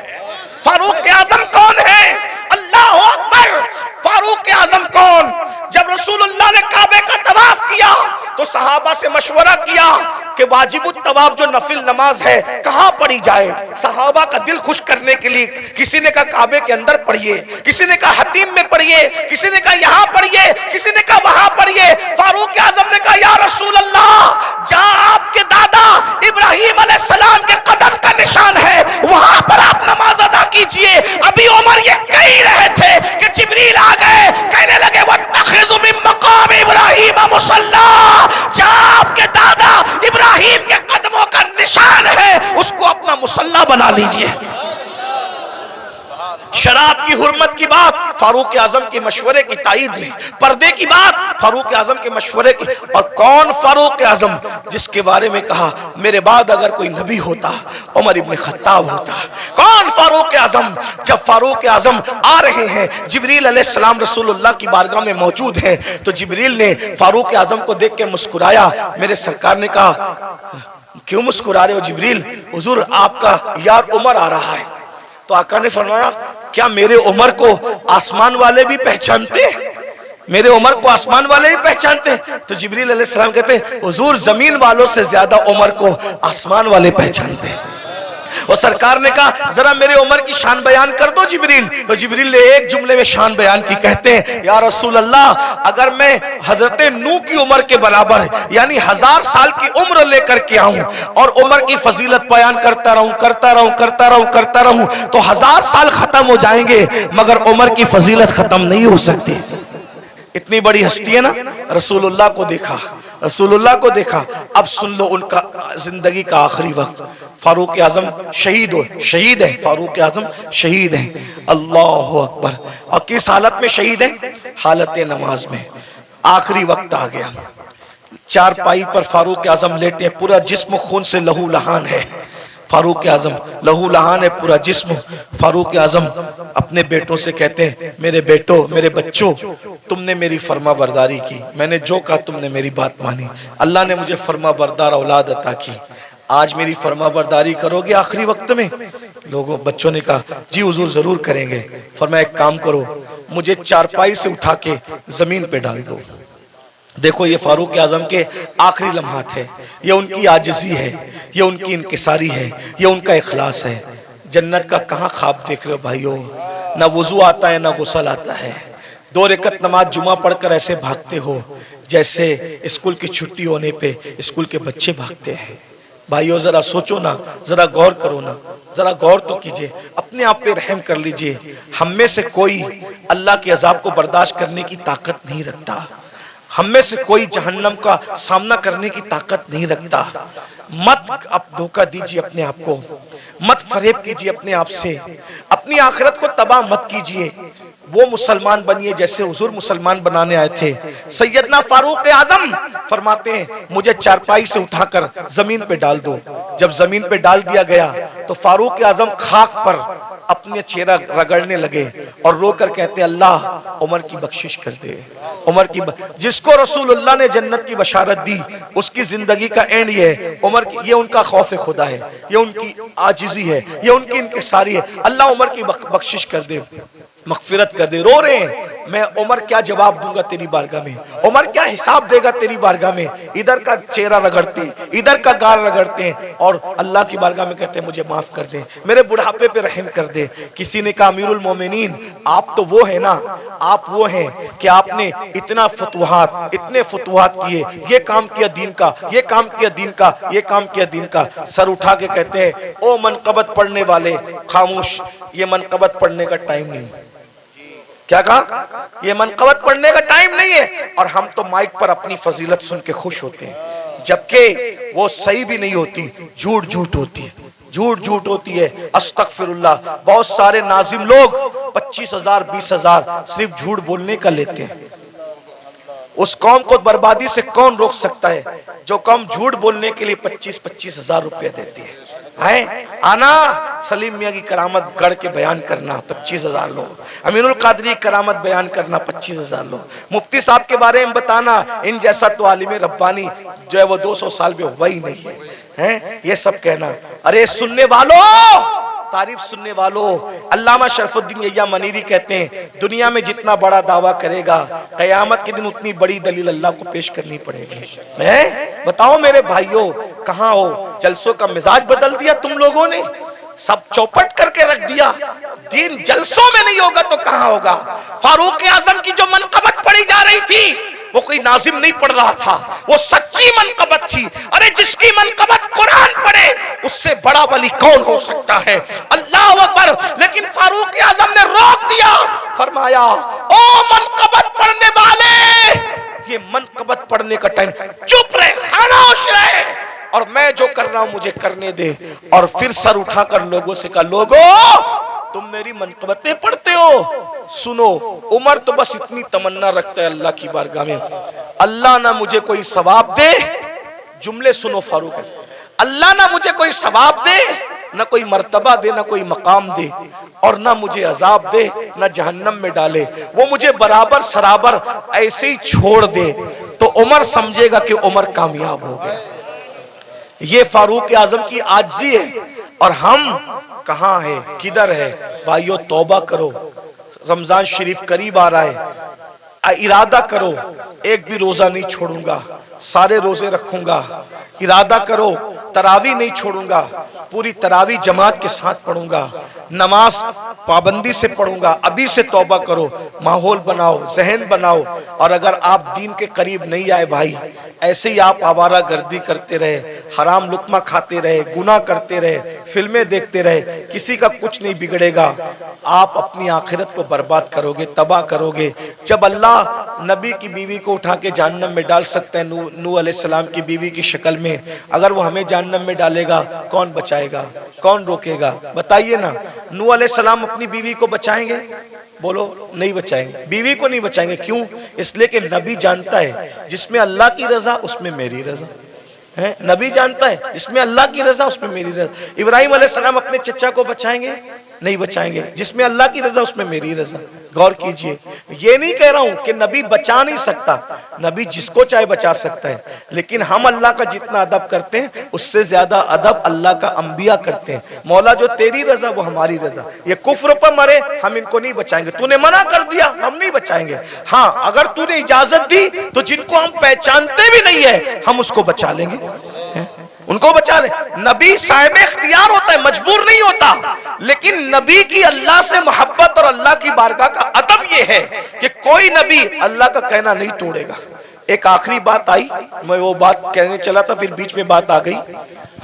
फारूक आजम कौन है? अल्लाह अकबर। फारूक आजम कौन? जब रसूलुल्लाह ने काबे का तवाफ किया तो सहाबा से मशवरा किया कि वाजिबुत तवाफ जो नफिल नमाज है कहां पढ़ी जाए। सहाबा का दिल खुश करने के लिए किसी ने कहा काबे के अंदर पढ़िए, किसी ने कहा हतीम में पढ़िए, किसी ने कहा यहां पढ़िए, किसी ने कहा वहां पढ़िए। फारूक आजम ने कहा या रसूल अल्लाह, जहां आपके दादा इब्राहिम अलैहिस्सलाम के कदम का निशान है वहां पर आप नमाज अदा कीजिए। अभी उमर ये कह ही रहे थे कि जिब्रील आ गए, कहने लगे वत्तखिज़ु मिन मकाम इब्राहीम मुसल्ला, जहां आपके दादा इब्राहिम के कदमों का निशान है उसको अपना मुसल्ला बना लीजिए। शराब की हुर्मत की बात फारूक आजम के मशवरे की ताईद में, पर्दे की बात फारूक आजम के मशवरे की। और कौन फारूक आजम? जिसके बारे में कहा मेरे बाद अगर कोई नबी होता उमर इब्ने खत्ताब होता। कौन फारूक आजम? जब फारूक आजम आ रहे हैं, जिब्रील अलैहिस्सलाम रसूलुल्लाह की बारगाह में मौजूद हैं, तो जिब्रील ने फारूक आजम को देख के मुस्कुराया। मेरे सरकार ने कहा क्यों मुस्कुरा रहे हो जिब्रील? हुजूर आपका यार उमर आ रहा है। तो आका ने फरमाया क्या मेरे उमर को आसमान वाले भी पहचानते? मेरे उमर को आसमान वाले भी पहचानते? तो जिब्रील अलैहिस्सलाम कहते हैं हुजूर जमीन वालों से ज्यादा उमर को आसमान वाले पहचानते। और सरकार ने कहा जरा मेरे उमर की शान बयान कर दो जिब्रील। तो जिब्रील ने एक जुमले में शान बयान की, कहते हैं या रसूल अल्लाह, अगर मैं हजरत नूह की उम्र के बराबर यानी 1000 साल की उम्र लेकर के आऊं और उमर की फजीलत बयान करता रहूं करता रहूं करता रहूं करता रहूं तो 1000 साल खत्म हो जाएंगे मगर उमर की फजीलत खत्म नहीं हो सकती। इतनी बड़ी हस्ती है ना। रसूलुल्लाह को देखा, रसूलुल्लाह को देखा। अब सुन लो उनका जिंदगी का आखिरी वक्त। फारूक आजम शहीद है, फारूक आजम शहीद है। अल्लाह अकबर। और किस हालत में शहीद है? हालत नमाज में। आखिरी वक्त आ गया, चारपाई पर फारूक आजम लेटे, पूरा जिस्म खून से लहू लहान है। फारूक आजम लहू लहान है पूरा जिस्म। फारूक आजम अपने बेटों से कहते हैं मेरे बेटो, मेरे बच्चों, तुमने मेरी फर्मा बरदारी की, मैंने जो कहा तुमने मेरी बात मानी, अल्लाह ने मुझे फर्मा बरदार औलाद अता की, आज मेरी फर्मा बरदारी करोगे आखिरी वक्त में? लोगों बच्चों ने कहा जी हुजूर जरूर करेंगे। फरमाया एक काम करो, मुझे चारपाई से उठा के जमीन पे डाल दो। देखो ये फारूक आजम के आखिरी लम्हात है, ये उनकी आजिज़ी है, ये उनकी इनकिसारी है, ये उनका इखलास है। जन्नत का कहाँ ख्वाब देख रहे हो भाइयों? ना वुजू आता है ना गुस्ल आता है। 2 रकअत नमाज जुमा पढ़कर ऐसे भागते हो जैसे स्कूल की छुट्टी होने पे स्कूल के बच्चे भागते हैं। भाइयों जरा सोचो ना, जरा गौर करो ना, जरा गौर तो कीजिए, अपने आप पे रहम कर लीजिए। हम में से कोई अल्लाह के अजाब को बर्दाश्त करने की ताकत नहीं रखता, हम में से कोई जहन्नम का सामना करने की ताकत नहीं रखता। मत अब धोखा दीजिए अपने आप को, मत फरेब कीजिए अपने आप से, अपनी आखिरत को तबाह मत कीजिए। वो मुसलमान बनिए जैसे हुजूर मुसलमान बनाने आए थे। सैयदना फारूक आजम फरमाते हैं मुझे चारपाई से उठाकर जमीन पे डाल दो। जब जमीन पे डाल दिया गया तो फारूक आजम खाक पर अपने चेहरा रगड़ने लगे और रोकर कहते अल्लाह उमर की बख्शिश कर दे। उमर की जिसको रसूलुल्लाह ने जन्नत की बशारत दी उसकी जिंदगी का एंड ये है। उमर की ये उनका खौफ खुदा है, ये उनकी आजिजी है, ये उनकी इनकिसारी है। अल्लाह उमर की बख्शिश कर दे, मगफिरत कर दे। रो रहे हैं, मैं उमर क्या जवाब दूंगा तेरी बारगाह में, उमर क्या हिसाब देगा तेरी बारगाह में। इधर का चेहरा रगड़ते हैं, इधर का गाल रगड़ते हैं और अल्लाह की बारगाह में कहते हैं मुझे माफ कर दे, मेरे बुढ़ापे पे रहम कर दे। किसी ने कहा अमीरुल मोमिनीन आप तो वो है ना, आप वो हैं कि आपने इतना फतुहात, इतने फतुहात किए, ये काम किया दीन का, ये काम किया दीन का, ये काम किया दीन का। सर उठा के कहते हैं ओ मनकबत पढ़ने वाले खामोश, ये मनकबत पढ़ने का टाइम नहीं। क्या कहा? ये मनकबत पढ़ने का टाइम नहीं है। और हम तो माइक पर अपनी फजीलत सुन के खुश होते हैं, जबकि वो सही भी नहीं होती, झूठ झूठ होती है, झूठ झूठ होती है। अस्तगफिरुल्लाह। बहुत सारे नाजिम लोग 25,000 20,000 सिर्फ झूठ बोलने का लेते हैं। उस कौम को बर्बादी से कौन रोक सकता है जो कौम झूठ बोलने के लिए 25,000 रुपया देती है। आना सलीम मियाँ की करामत गढ़ के बयान करना 25,000 लोग, अमीनुल कादरी करामत बयान करना 25,000 लोग, मुफ्ती साहब के बारे में बताना, इन जैसा तो आलिम रब्बानी जो है वो 200 साल में हुआ ही नहीं है। ये सब कहना। अरे सुनने वालों, तारीफ सुनने वालों, अल्लामा शरफुद्दीन यहिया मनीरी कहते हैं दुनिया में जितना बड़ा दावा करेगा कयामत के दिन उतनी बड़ी दलील अल्लाह को पेश करनी पड़ेगी। बताओ मेरे भाइयों कहाँ हो? जलसों का मिजाज बदल दिया तुम लोगों ने, सब चौपट करके रख दिया। दीन जलसों में नहीं होगा तो कहाँ होगा? फारूक आजम की जो मनकबत पढ़ी जा रही थी वो कोई नाजिम नहीं पढ़ रहा था, वो सच्ची मनकबत थी। अरे जिसकी मनकबत कुरान पढ़े उससे बड़ा वली कौन हो सकता है? अल्लाह अकबर। लेकिन फारूक आजम ने रोक दिया, फरमाया ओ मनकबत पढ़ने वाले, ये मनकबत पढ़ने का टाइम, चुप रहे, खामोश रहे और मैं जो कर रहा हूं मुझे करने दे। और फिर सर उठाकर लोगों से कहा लोगों तुम मेरी मनकबतें पढ़ते हो, सुनो। उमर तो बस इतनी तमन्ना रखता है अल्लाह की बारगाह में, अल्लाह ना मुझे कोई सवाब दे, जुमले सुनो फारूक, अल्लाह ना मुझे कोई सवाब दे, ना कोई मर्तबा दे, ना कोई मकाम दे, और ना मुझे अजाब दे, ना जहन्नम में डाले, वो मुझे बराबर सराबर ऐसे ही छोड़ दे तो उमर समझेगा कि उमर कामयाब हो गया। ये फारूक आजम की आजिज़ी है। और हम कहाँ है, किधर है? भाइयों तौबा करो, रमजान शरीफ करीब आ रहा है, इरादा करो एक भी रोजा नहीं छोड़ूंगा, सारे रोजे रखूंगा। इरादा करो तरावी नहीं छोड़ूंगा, पूरी तरावी जमात के साथ पढ़ूंगा, नमाज पाबंदी से पढ़ूंगा। अभी से तौबा करो, माहौल बनाओ, जहन बनाओ। और अगर आप दीन के करीब नहीं आए भाई, ऐसे ही आप आवारा गर्दी करते रहे, हराम लुकमा खाते रहे, गुनाह करते रहे, फिल्में देखते रहे, किसी का कुछ नहीं बिगड़ेगा। आप अपनी आखिरत को बर्बाद करोगे, तबाह करोगे। जब अल्लाह नबी की बीवी को उठा के जहन्नम में डाल सकता है, नूह अलैहिस्सलाम की बीवी की शक्ल में, अगर वो हमें जहन्नम में डालेगा कौन बचाएगा, कौन रोकेगा? बताइए ना। नूह अलैहिस्सलाम अपनी बीवी को बचाएंगे? बोलो नहीं बचाएंगे, बीवी को नहीं बचाएंगे। क्यों? इसलिए कि नबी जानता है जिसमें अल्लाह की रजा उसमें मेरी रजा है। नबी जानता है जिसमें अल्लाह की रजा उसमें मेरी रजा। इब्राहिम अलैहिस्सलाम अपने चचा को बचाएंगे? नहीं बचाएंगे। जिसमें अल्लाह की रजा उसमें मेरी रजा। गौर कीजिए, ये नहीं कह रहा हूं कि नबी बचा नहीं सकता, नबी जिसको चाहे बचा सकता है, लेकिन हम अल्लाह का जितना अदब करते हैं उससे ज्यादा अदब अल्लाह का अंबिया करते हैं। मौला जो तेरी रजा वो हमारी रजा। ये कुफ्र पर मरे हम इनको नहीं बचाएंगे, तूने मना कर दिया हम नहीं बचाएंगे। हाँ, अगर तूने इजाजत दी तो जिनको हम पहचानते भी नहीं है हम उसको बचा लेंगे, उनको बचा ले। नबी साहिब इख्तियार होता है, मजबूर नहीं होता। लेकिन नबी की अल्लाह से मोहब्बत और अल्लाह की बारगाह का अदब यह है कि कोई नबी अल्लाह का कहना नहीं तोड़ेगा। एक आखिरी बात आई, मैं वो बात कहने चला था, फिर बीच में बात आ गई।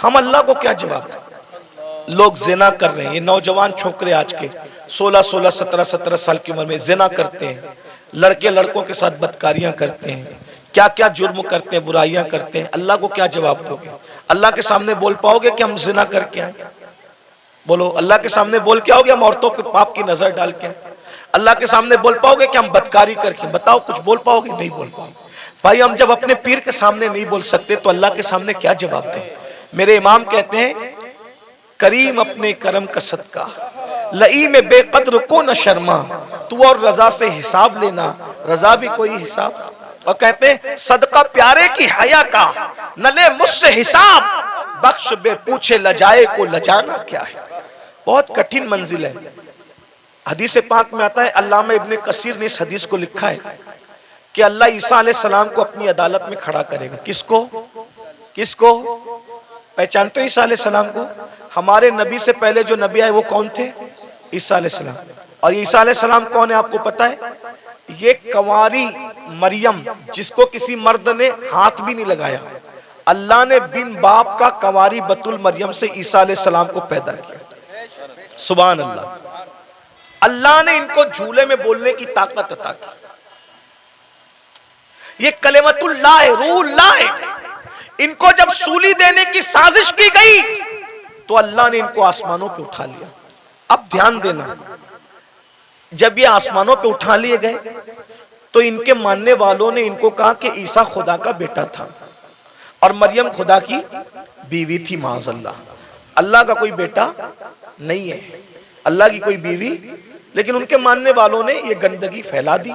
हम अल्लाह को क्या जवाब दें? लोग जिना कर रहे हैं, ये नौजवान छोकरे आज के 16-16, 17-17 साल की उम्र में जिना करते हैं, लड़के लड़कों के साथ बदकारियां करते हैं, क्या क्या जुर्म करते हैं, बुराइयां करते हैं। अल्लाह को क्या जवाब दोगे? अल्लाह के सामने बोल पाओगे कि हम जिना करके आए? बोलो, अल्लाह के सामने बोल के आओगे हम औरतों के पाप की नजर डाल के आए? अल्लाह के सामने बोल पाओगे कि हम बदकारी करके? बताओ, कुछ बोल पाओगे? नहीं बोल पाओगे। भाई हम जब अपने पीर के सामने नहीं बोल सकते तो अल्लाह के सामने क्या जवाब दें? मेरे इमाम कहते हैं, करीम अपने करम का सदका, लई में बेकद्र को न शर्मा, तू और रजा से हिसाब लेना, रजा भी कोई हिसाब। और कहते हैं, सदका प्यारे की हया का, न ले मुझसे हिसाब, बख्श बे पूछे लजाए को लजाना क्या है। बहुत कठिन मंजिल है। हदीस पाक में आता है, अल्लामा इब्ने कसीर ने इस हदीस को लिखा है कि अल्लाह ईसा अलैहिस्सलाम को अपनी अदालत में खड़ा करेगा। किसको? किसको पहचानते हो? ईसा अलैहिस्सलाम को। हमारे नबी से पहले जो नबी आए वो कौन थे? ईसा अलैहिस्सलाम। और ईसा अलैहिस्सलाम कौन है आपको पता है? ये कंवारी मरियम, जिसको किसी मर्द ने हाथ भी नहीं लगाया, अल्लाह ने बिन बाप का कंवारी बतुल मरियम से ईसा अलैहिस्सलाम को पैदा किया। सुभान अल्लाह। अल्लाह ने इनको झूले में बोलने की ताकत अता की। ये कलिमतुल्लाह है, रूहुल्लाह है। इनको जब सूली देने की साजिश की गई तो अल्लाह ने इनको आसमानों पे उठा लिया। अब ध्यान देना, जब ये आसमानों पे उठा लिए गए तो इनके मानने वालों ने इनको कहा कि ईसा खुदा का बेटा था और मरियम खुदा की बीवी थी। माज़अल्लाह, अल्लाह का कोई बेटा नहीं है, अल्लाह की कोई बीवी। लेकिन उनके मानने वालों ने ये गंदगी फैला दी।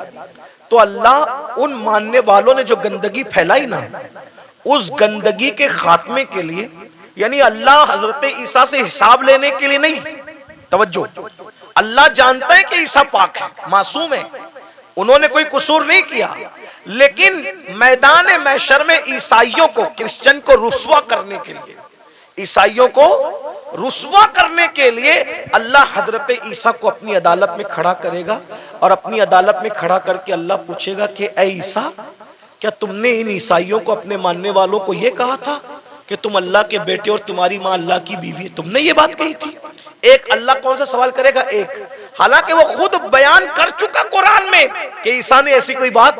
तो अल्लाह उन मानने वालों ने जो गंदगी फैलाई ना, उस गंदगी के खात्मे के लिए, यानी अल्लाह हजरत ईसा से हिसाब लेने के लिए नहीं, तवज्जो, अल्लाह जानता है कि ईसा पाक है, मासूम है, उन्होंने कोई कसूर नहीं किया, लेकिन मैदान महशर में ईसाइयों को, क्रिश्चियन को रुस्वा करने के लिए, ईसाइयों को रुस्वा करने के लिए अल्लाह हजरत ईसा को अपनी अदालत में खड़ा करेगा। और अपनी अदालत में खड़ा करके अल्लाह पूछेगा कि ऐ ईसा, क्या तुमने इन ईसाइयों को, अपने मानने वालों को यह कहा था कि तुम अल्लाह के बेटे और तुम्हारी मां अल्लाह की बीवी है? तुमने ये बात कही थी? एक अल्लाह कौन सा सवाल करेगा? एक। हालांकि वो खुद बयान कर चुका कुरान में कि ईसा ने ऐसी कोई बात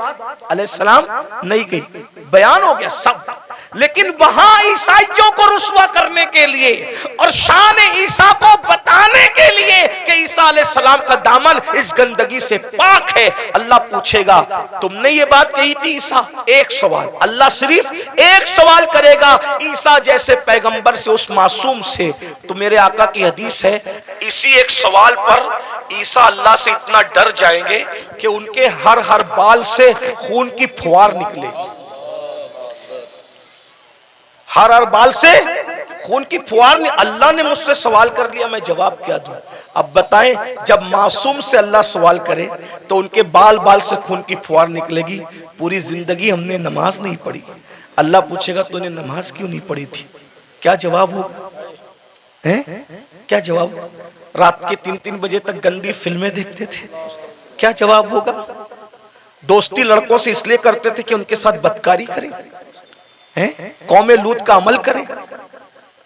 अलैहिस्सलाम नहीं कही, बयान हो गया सब। लेकिन वहां ईसाइयों को रुस्वा करने के लिए और शान ईसा को बताने के लिए कि ईसा अलैहिस्सलाम का दामन इस गंदगी से पाक है, अल्लाह पूछेगा तुमने ये बात कही थी ईसा? एक सवाल, अल्लाह सिर्फ एक सवाल करेगा ईसा जैसे पैगंबर से, उस मासूम से। तो मेरे आका की हदीस है, इसी एक सवाल पर ईसा अल्लाह से इतना डर जाएंगे कि उनके हर बाल से खून की फुहार निकलेगी, हर बाल से खून की फुहार। अल्लाह ने मुझसे सवाल कर लिया, मैं जवाब क्या दूं? अब बताएं, जब मासूम से अल्लाह सवाल करे तो उनके बाल बाल से खून की फुहार निकलेगी। पूरी जिंदगी हमने नमाज नहीं पढ़ी, अल्लाह पूछेगा तूने नमाज क्यों नहीं पढ़ी थी? क्या जवाब होगा? हैं? क्या जवाब? रात के 3-3 बजे तक गंदी फिल्में देखते थे, क्या जवाब होगा? दोस्ती लड़कों से इसलिए करते थे कि उनके साथ बदकारी करें, हैं? कौमे लूत का अमल करें।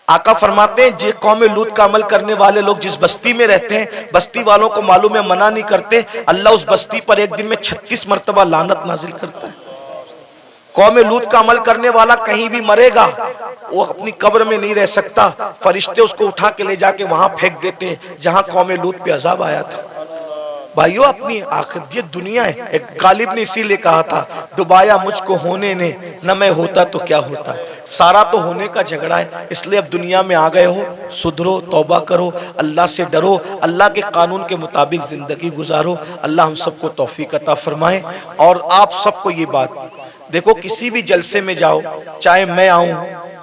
आका फरमाते हैं, जे कौमे लूत का अमल करने वाले लोग जिस बस्ती में रहते हैं, बस्ती वालों को मालूम है, मना नहीं करते, अल्लाह उस बस्ती पर एक दिन में 36 मर्तबा लानत नाजिल करता है। कौमे लूत का अमल करने वाला कहीं भी मरेगा, वो अपनी कब्र में नहीं रह सकता, फरिश्ते उसको उठा के ले जाके वहां फेंक देते जहां कौमे लूत पे अजाब आया था। भाइयों, अपनी आखिरत ये दुनिया है। एक गालिब ने इसीलिए कहा था, डुबाया मुझको होने ने, न मैं होता तो क्या होता। सारा तो होने का झगड़ा है, इसलिए अब दुनिया में आ गए हो, सुधरो, तौबा करो, अल्लाह से डरो, अल्लाह के कानून के मुताबिक जिंदगी गुजारो। अल्लाह हम सबको तौफीक अता फरमाए। और आप सबको ये बात देखो, किसी भी जलसे में जाओ, चाहे मैं आऊं,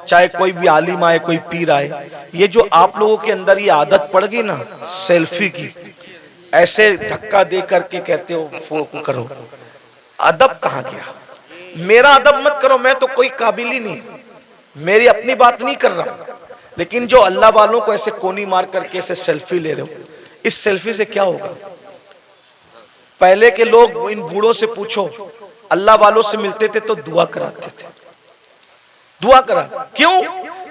चाहे कोई भी आलिम आए, कोई पीर आए, ये जो आप लोगों के अंदर ये आदत पड़ गई ना सेल्फी की, ऐसे धक्का दे करके कहते हो फोटो करो, अदब कहाँ गया? मेरा अदब मत करो, मैं तो कोई काबिल ही नहीं, मेरी अपनी बात नहीं कर रहा। लेकिन जो अल्लाह वालों को ऐसे कोनी मार करके ऐसे सेल्फी ले रहे हो, इस सेल्फी से क्या होगा? पहले के लोग, इन बूढ़ों से पूछो, अल्लाह वालों से मिलते थे तो दुआ कराते थे, दुआ करा। क्यों?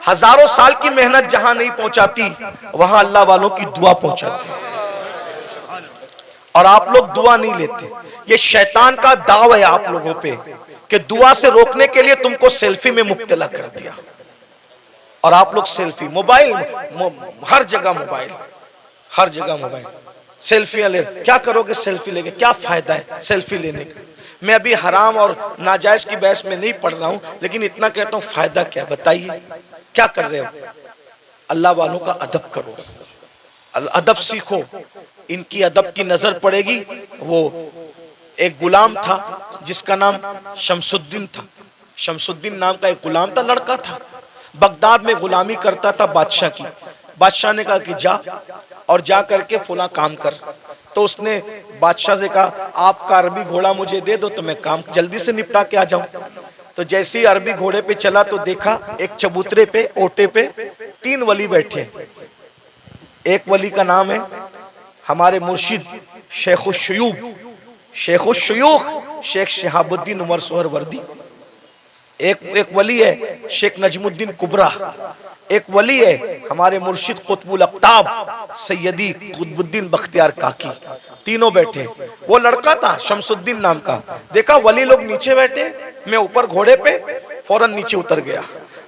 हजारों साल की मेहनत जहां नहीं पहुंचाती, वहां अल्लाह वालों की दुआ पहुंचाती। और आप लोग दुआ नहीं लेते। ये शैतान का दाव है आप लोगों पे कि दुआ से रोकने के लिए तुमको सेल्फी में मुब्तला कर दिया। और आप लोग सेल्फी, मोबाइल, हर जगह मोबाइल, हर जगह मोबाइल। सेल्फियां ले, क्या करोगे सेल्फी लेके, क्या फायदा है सेल्फी लेने का। मैं अभी हराम और नाजायज की बहस में नहीं पढ़ रहा हूं, लेकिन इतना कहता हूं फायदा क्या, बताइए क्या कर रहे हो। अल्लाह वालों का अदब करो, अदब सीखो, इनकी अदब की नजर पड़ेगी। वो एक गुलाम था जिसका नाम शमसुद्दीन था, शमसुद्दीन नाम का एक गुलाम था, लड़का था, बगदाद में गुलामी करता था बादशाह की। बादशाह ने कहा कि जा और जा करके फुला काम कर। तो उसने बादशाह से कहा आपका अरबी घोड़ा मुझे दे दो तो मैं काम जल्दी से निपटा के आ जाऊं। तो जैसे ही अरबी घोड़े पे चला तो देखा एक चबूतरे पे, ओटे पे 3 वली बैठे। एक वली का नाम है हमारे मुर्शिद शेखुशयूख, शेखुशयूख शेख शहाबुद्दीन उमर सोहरवर्दी। एक वली है शेख नजमुद्दीन कुबरा। एक वली है हमारे मुर्शिद कुतुबुल अक्ताब सैयदी कुतुबुद्दीन बख्तियार काकी। तीनों बैठे। वो लड़का था शमसुद्दीन नाम का, देखा वली लोग नीचे बैठे, मैं ऊपर घोड़े पे, फौरन नीचे उतर गया,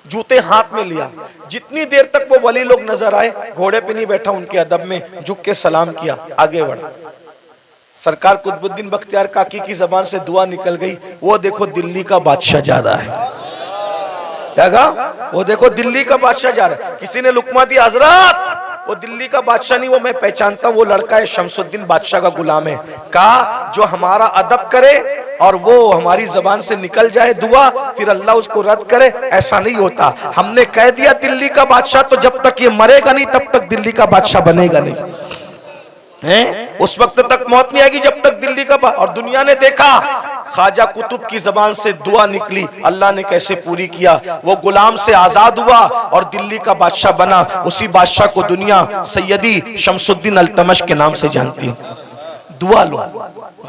जूते हाथ में लिया। जितनी देर तक वो वली लोग नजर आए, घोड़े पे नहीं बैठा, उनके अदब में झुक के सलाम किया, आगे बढ़ा। सरकार कुतुबुद्दीन बख्तियार काकी की जबान से दुआ निकल गई, वो देखो दिल्ली का बादशाह जा रहा है। क्या कहा? वो देखो दिल्ली का बादशाह जा रहा है। किसी ने लुकमा दिया, हजरत वो दिल्ली का बादशाह नहीं, वो मैं पहचानता हूं, वो लड़का है शमसुद्दीन बादशाह का गुलाम है। कहा जो हमारा अदब करे और वो हमारी जबान से निकल जाए दुआ, फिर अल्लाह उसको रद्द करे, ऐसा नहीं होता। हमने कह दिया दिल्ली का बादशाह, तो जब तक ये मरेगा नहीं तब तक दिल्ली का बादशाह बनेगा नहीं है। उस वक्त तक मौत नहीं आएगी जब तक दिल्ली का। और दुनिया ने देखा ख्वाजा कुतुब की जबान से दुआ निकली, अल्लाह ने कैसे पूरी किया। वो गुलाम से आजाद हुआ और दिल्ली का बादशाह बना। उसी बादशाह को दुनिया सैयदी शमसुद्दीन अल्तमश के नाम से जानती। दुआ लो,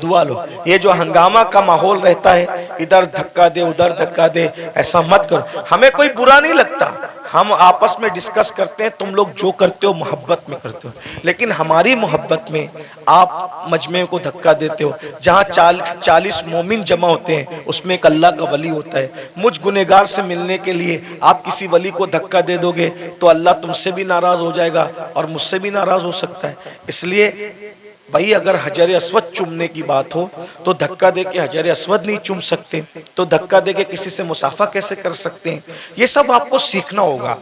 दुआ लो। ये जो हंगामा का माहौल रहता है, इधर धक्का दे उधर धक्का दे, ऐसा मत करो। हमें कोई बुरा नहीं लगता, हम आपस में डिस्कस करते हैं, तुम लोग जो करते हो मोहब्बत में करते हो, लेकिन हमारी मोहब्बत में आप मजमे को धक्का देते हो। जहाँ 40 मोमिन जमा होते हैं, उसमें एक अल्लाह का वली होता है। मुझ गुनेगार से मिलने के लिए आप किसी वली को धक्का दे दोगे तो अल्लाह तुमसे भी नाराज हो जाएगा और मुझसे भी नाराज हो सकता है। इसलिए भाई अगर हजर अस्वद चूमने की बात हो तो धक्का दे के हजर अस्वद नहीं चूम सकते, तो धक्का दे के किसी से मुसाफा कैसे कर सकते हैं? ये सब आपको सीखना होगा।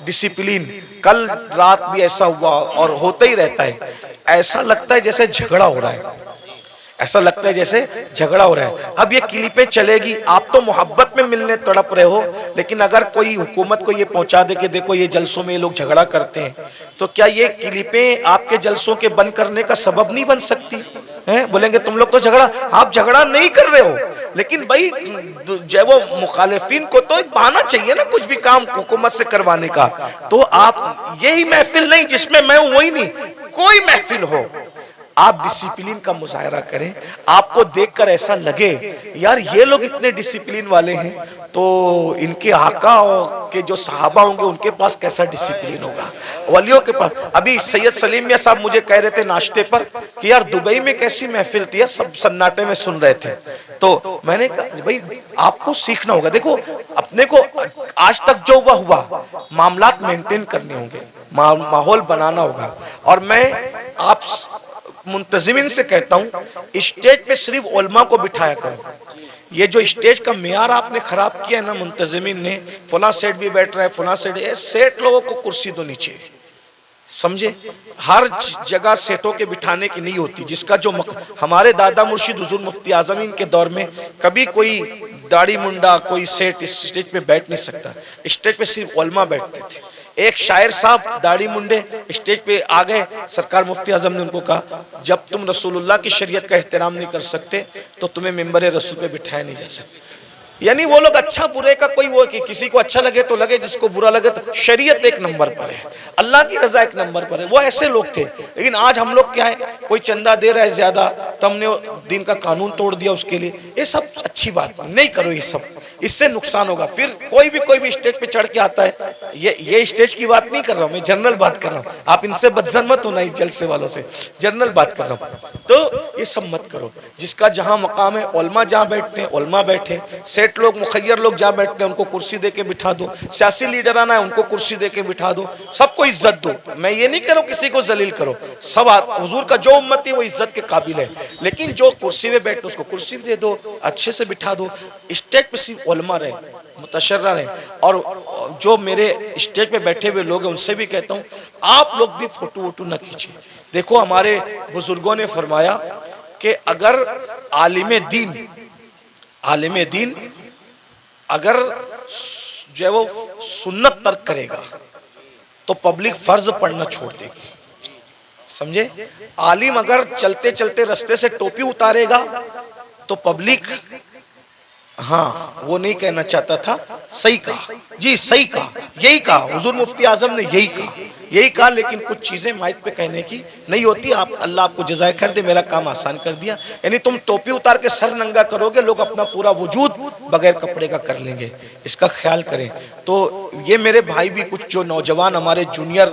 डिसिप्लिन। कल रात भी ऐसा हुआ और होता ही रहता है। ऐसा लगता है जैसे झगड़ा हो रहा है, ऐसा लगता है जैसे झगड़ा हो रहा है। अब ये क्लिपें चलेगी, आप तो मोहब्बत में मिलने तड़प रहे हो, लेकिन अगर कोई हुकूमत को ये पहुंचा दे कि देखो ये जलसों में ये लोग झगड़ा करते हैं, तो क्या ये क्लिपें आपके जलसों के बंद करने का सबब नहीं बन सकती हैं? बोलेंगे तुम लोग तो झगड़ा, आप झगड़ा नहीं कर रहे हो, लेकिन भाई जब वो मुखालिफिन को तो एक बहाना चाहिए ना कुछ भी काम हुकूमत से करवाने का। तो आप यही महफिल नहीं जिसमें मैं हूं, वही नहीं, कोई महफिल हो, आप डिसिप्लिन का मुजाहरा करें। आपको देखकर ऐसा लगे यार ये लोग इतने डिसिप्लिन वाले हैं, तो इनके आका के जो सहाबा होंगे उनके पास कैसा डिसिप्लिन होगा, वलियों के पास। अभी सैयद सलीम मियां साहब मुझे कह रहे थे नाश्ते पर कि यार दुबई में कैसी महफिल थी, सब सन्नाटे में सुन रहे थे। तो मैंने कहा भाई आपको सीखना होगा। देखो अपने को आज तक जो हुआ मामलात मेंटेन करने होंगे, माहौल बनाना होगा। और मैं आप मुंतजिमिन से कहता हूँ स्टेज पे सिर्फ उलमा को बिठाया करो। ये जो स्टेज का मेयार आपने खराब किया है ना मुंतजिमिन ने, फला सेठ भी बैठ रहा है, फला सेठ, सेठ लोगों को कुर्सी दो नीचे, समझे? हर जगह सेठों के बिठाने की नहीं होती। जिसका जो हमारे दादा मुर्शिद हुजूर मुफ्ती आजमीन के दौर में कभी कोई दाढ़ी मुंडा कोई सेठ इस स्टेज पे बैठ नहीं सकता। स्टेज पे सिर्फ उलमा बैठते थे। एक शायर साहब दाढ़ी मुंडे स्टेज पे आ गए, सरकार मुफ्ती आजम ने उनको कहा जब तुम रसूलुल्लाह की शरीयत का एहतराम नहीं कर सकते तो तुम्हें मिंबर रसूल पे बिठाया नहीं जा सकता। यानी वो लोग अच्छा बुरे का कोई वो कि किसी को अच्छा लगे तो लगे, जिसको बुरा लगे तो, शरीयत एक नंबर पर है, अल्लाह की रजा एक नंबर पर है। वो ऐसे लोग थे। लेकिन आज हम लोग क्या है, कोई चंदा दे रहा है ज्यादा तो हमने दिन का कानून तोड़ दिया उसके लिए। ये सब अच्छी बात नहीं करो, ये सब इससे नुकसान होगा। फिर कोई भी स्टेज पे चढ़ के आता है, ये स्टेज की बात नहीं कर रहा हूँ मैं, जनरल बात कर रहा हूँ। आप इनसे बदजन मत होना, इस जलसे वालों से, जनरल बात कर रहा हूँ। तो ये सब मत करो। जिसका जहाँ मकाम है, उलमा जहाँ बैठते हैं उलमा बैठे, सेठ लोग, मुखैर लोग जा बैठते हैं, उनको कुर्सी दे के बिठा दो। सियासी लीडर आना है, उनको कुर्सी दे के बिठा दो। सबको इज्जत दो। मैं ये नहीं कह रहा हूं किसी को जलील करो, सब हुजूर का जो उम्मती है वो इज्जत के काबिल है, लेकिन जो कुर्सी पे बैठे उसको कुर्सी दे दो, अच्छे से बिठा दो। स्टेज पे सिर्फ उलमा रहे, मुतशर्रा रहे। और जो मेरे स्टेज पे बैठे हुए लोग हैं उनसे भी कहता हूँ, आप लोग भी फोटो वोटो न खींचिए। देखो हमारे बुजुर्गों ने फरमाया कि अगर आलिम दीन अगर जो है वो सुन्नत तर्क करेगा तो पब्लिक फर्ज पढ़ना छोड़ देगी, समझे। आलिम अगर चलते चलते रास्ते से टोपी उतारेगा तो पब्लिक, हाँ वो नहीं कहना चाहता था, सही कहा जी, सही कहा, यही कहा हुजूर मुफ्ती आजम ने, यही कहा। लेकिन कुछ चीजें माइक पे कहने की नहीं होती। आप, अल्लाह आपको जज़ाए खैर दे, मेरा काम आसान कर दिया। यानी तुम टोपी उतार के सर नंगा करोगे, लोग अपना पूरा वजूद बगैर कपड़े का कर लेंगे, इसका ख्याल करें। तो ये मेरे भाई भी, कुछ जो नौजवान हमारे जूनियर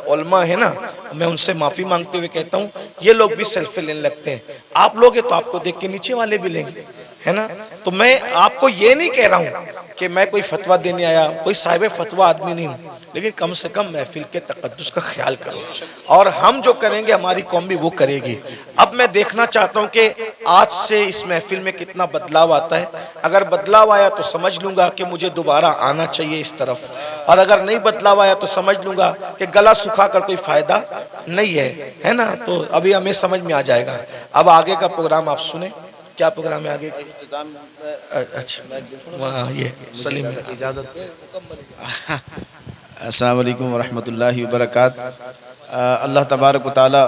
उलमा है ना, मैं उनसे माफी मांगते हुए कहता हूँ, ये लोग भी सेल्फी लेने लगते हैं। आप लोग तो आपको देख के नीचे वाले भी लेंगे, है ना। तो मैं आपको ये नहीं कह रहा हूँ कि मैं कोई फतवा देने आया, कोई साहिब फतवा आदमी नहीं हूँ, लेकिन कम से कम महफिल के तकद्दुस का ख्याल करो। और हम जो करेंगे हमारी कौम भी वो करेगी। अब मैं देखना चाहता हूँ कि आज से इस महफिल में कितना बदलाव आता है। अगर बदलाव आया तो समझ लूंगा कि मुझे दोबारा आना चाहिए इस तरफ, और अगर नहीं बदलाव आया तो समझ लूंगा कि गला सुखा कर कोई फायदा नहीं है ना। तो अभी हमें समझ में आ जाएगा। अब आगे का प्रोग्राम आप सुने। क्या प्रोग्राम है आगे? अच्छा, ये सलीम इजाज़त। अस्सलाम वालेकुम वरहमतुल्लाहि वबरकातुहू। अल्लाह तबारक व तआला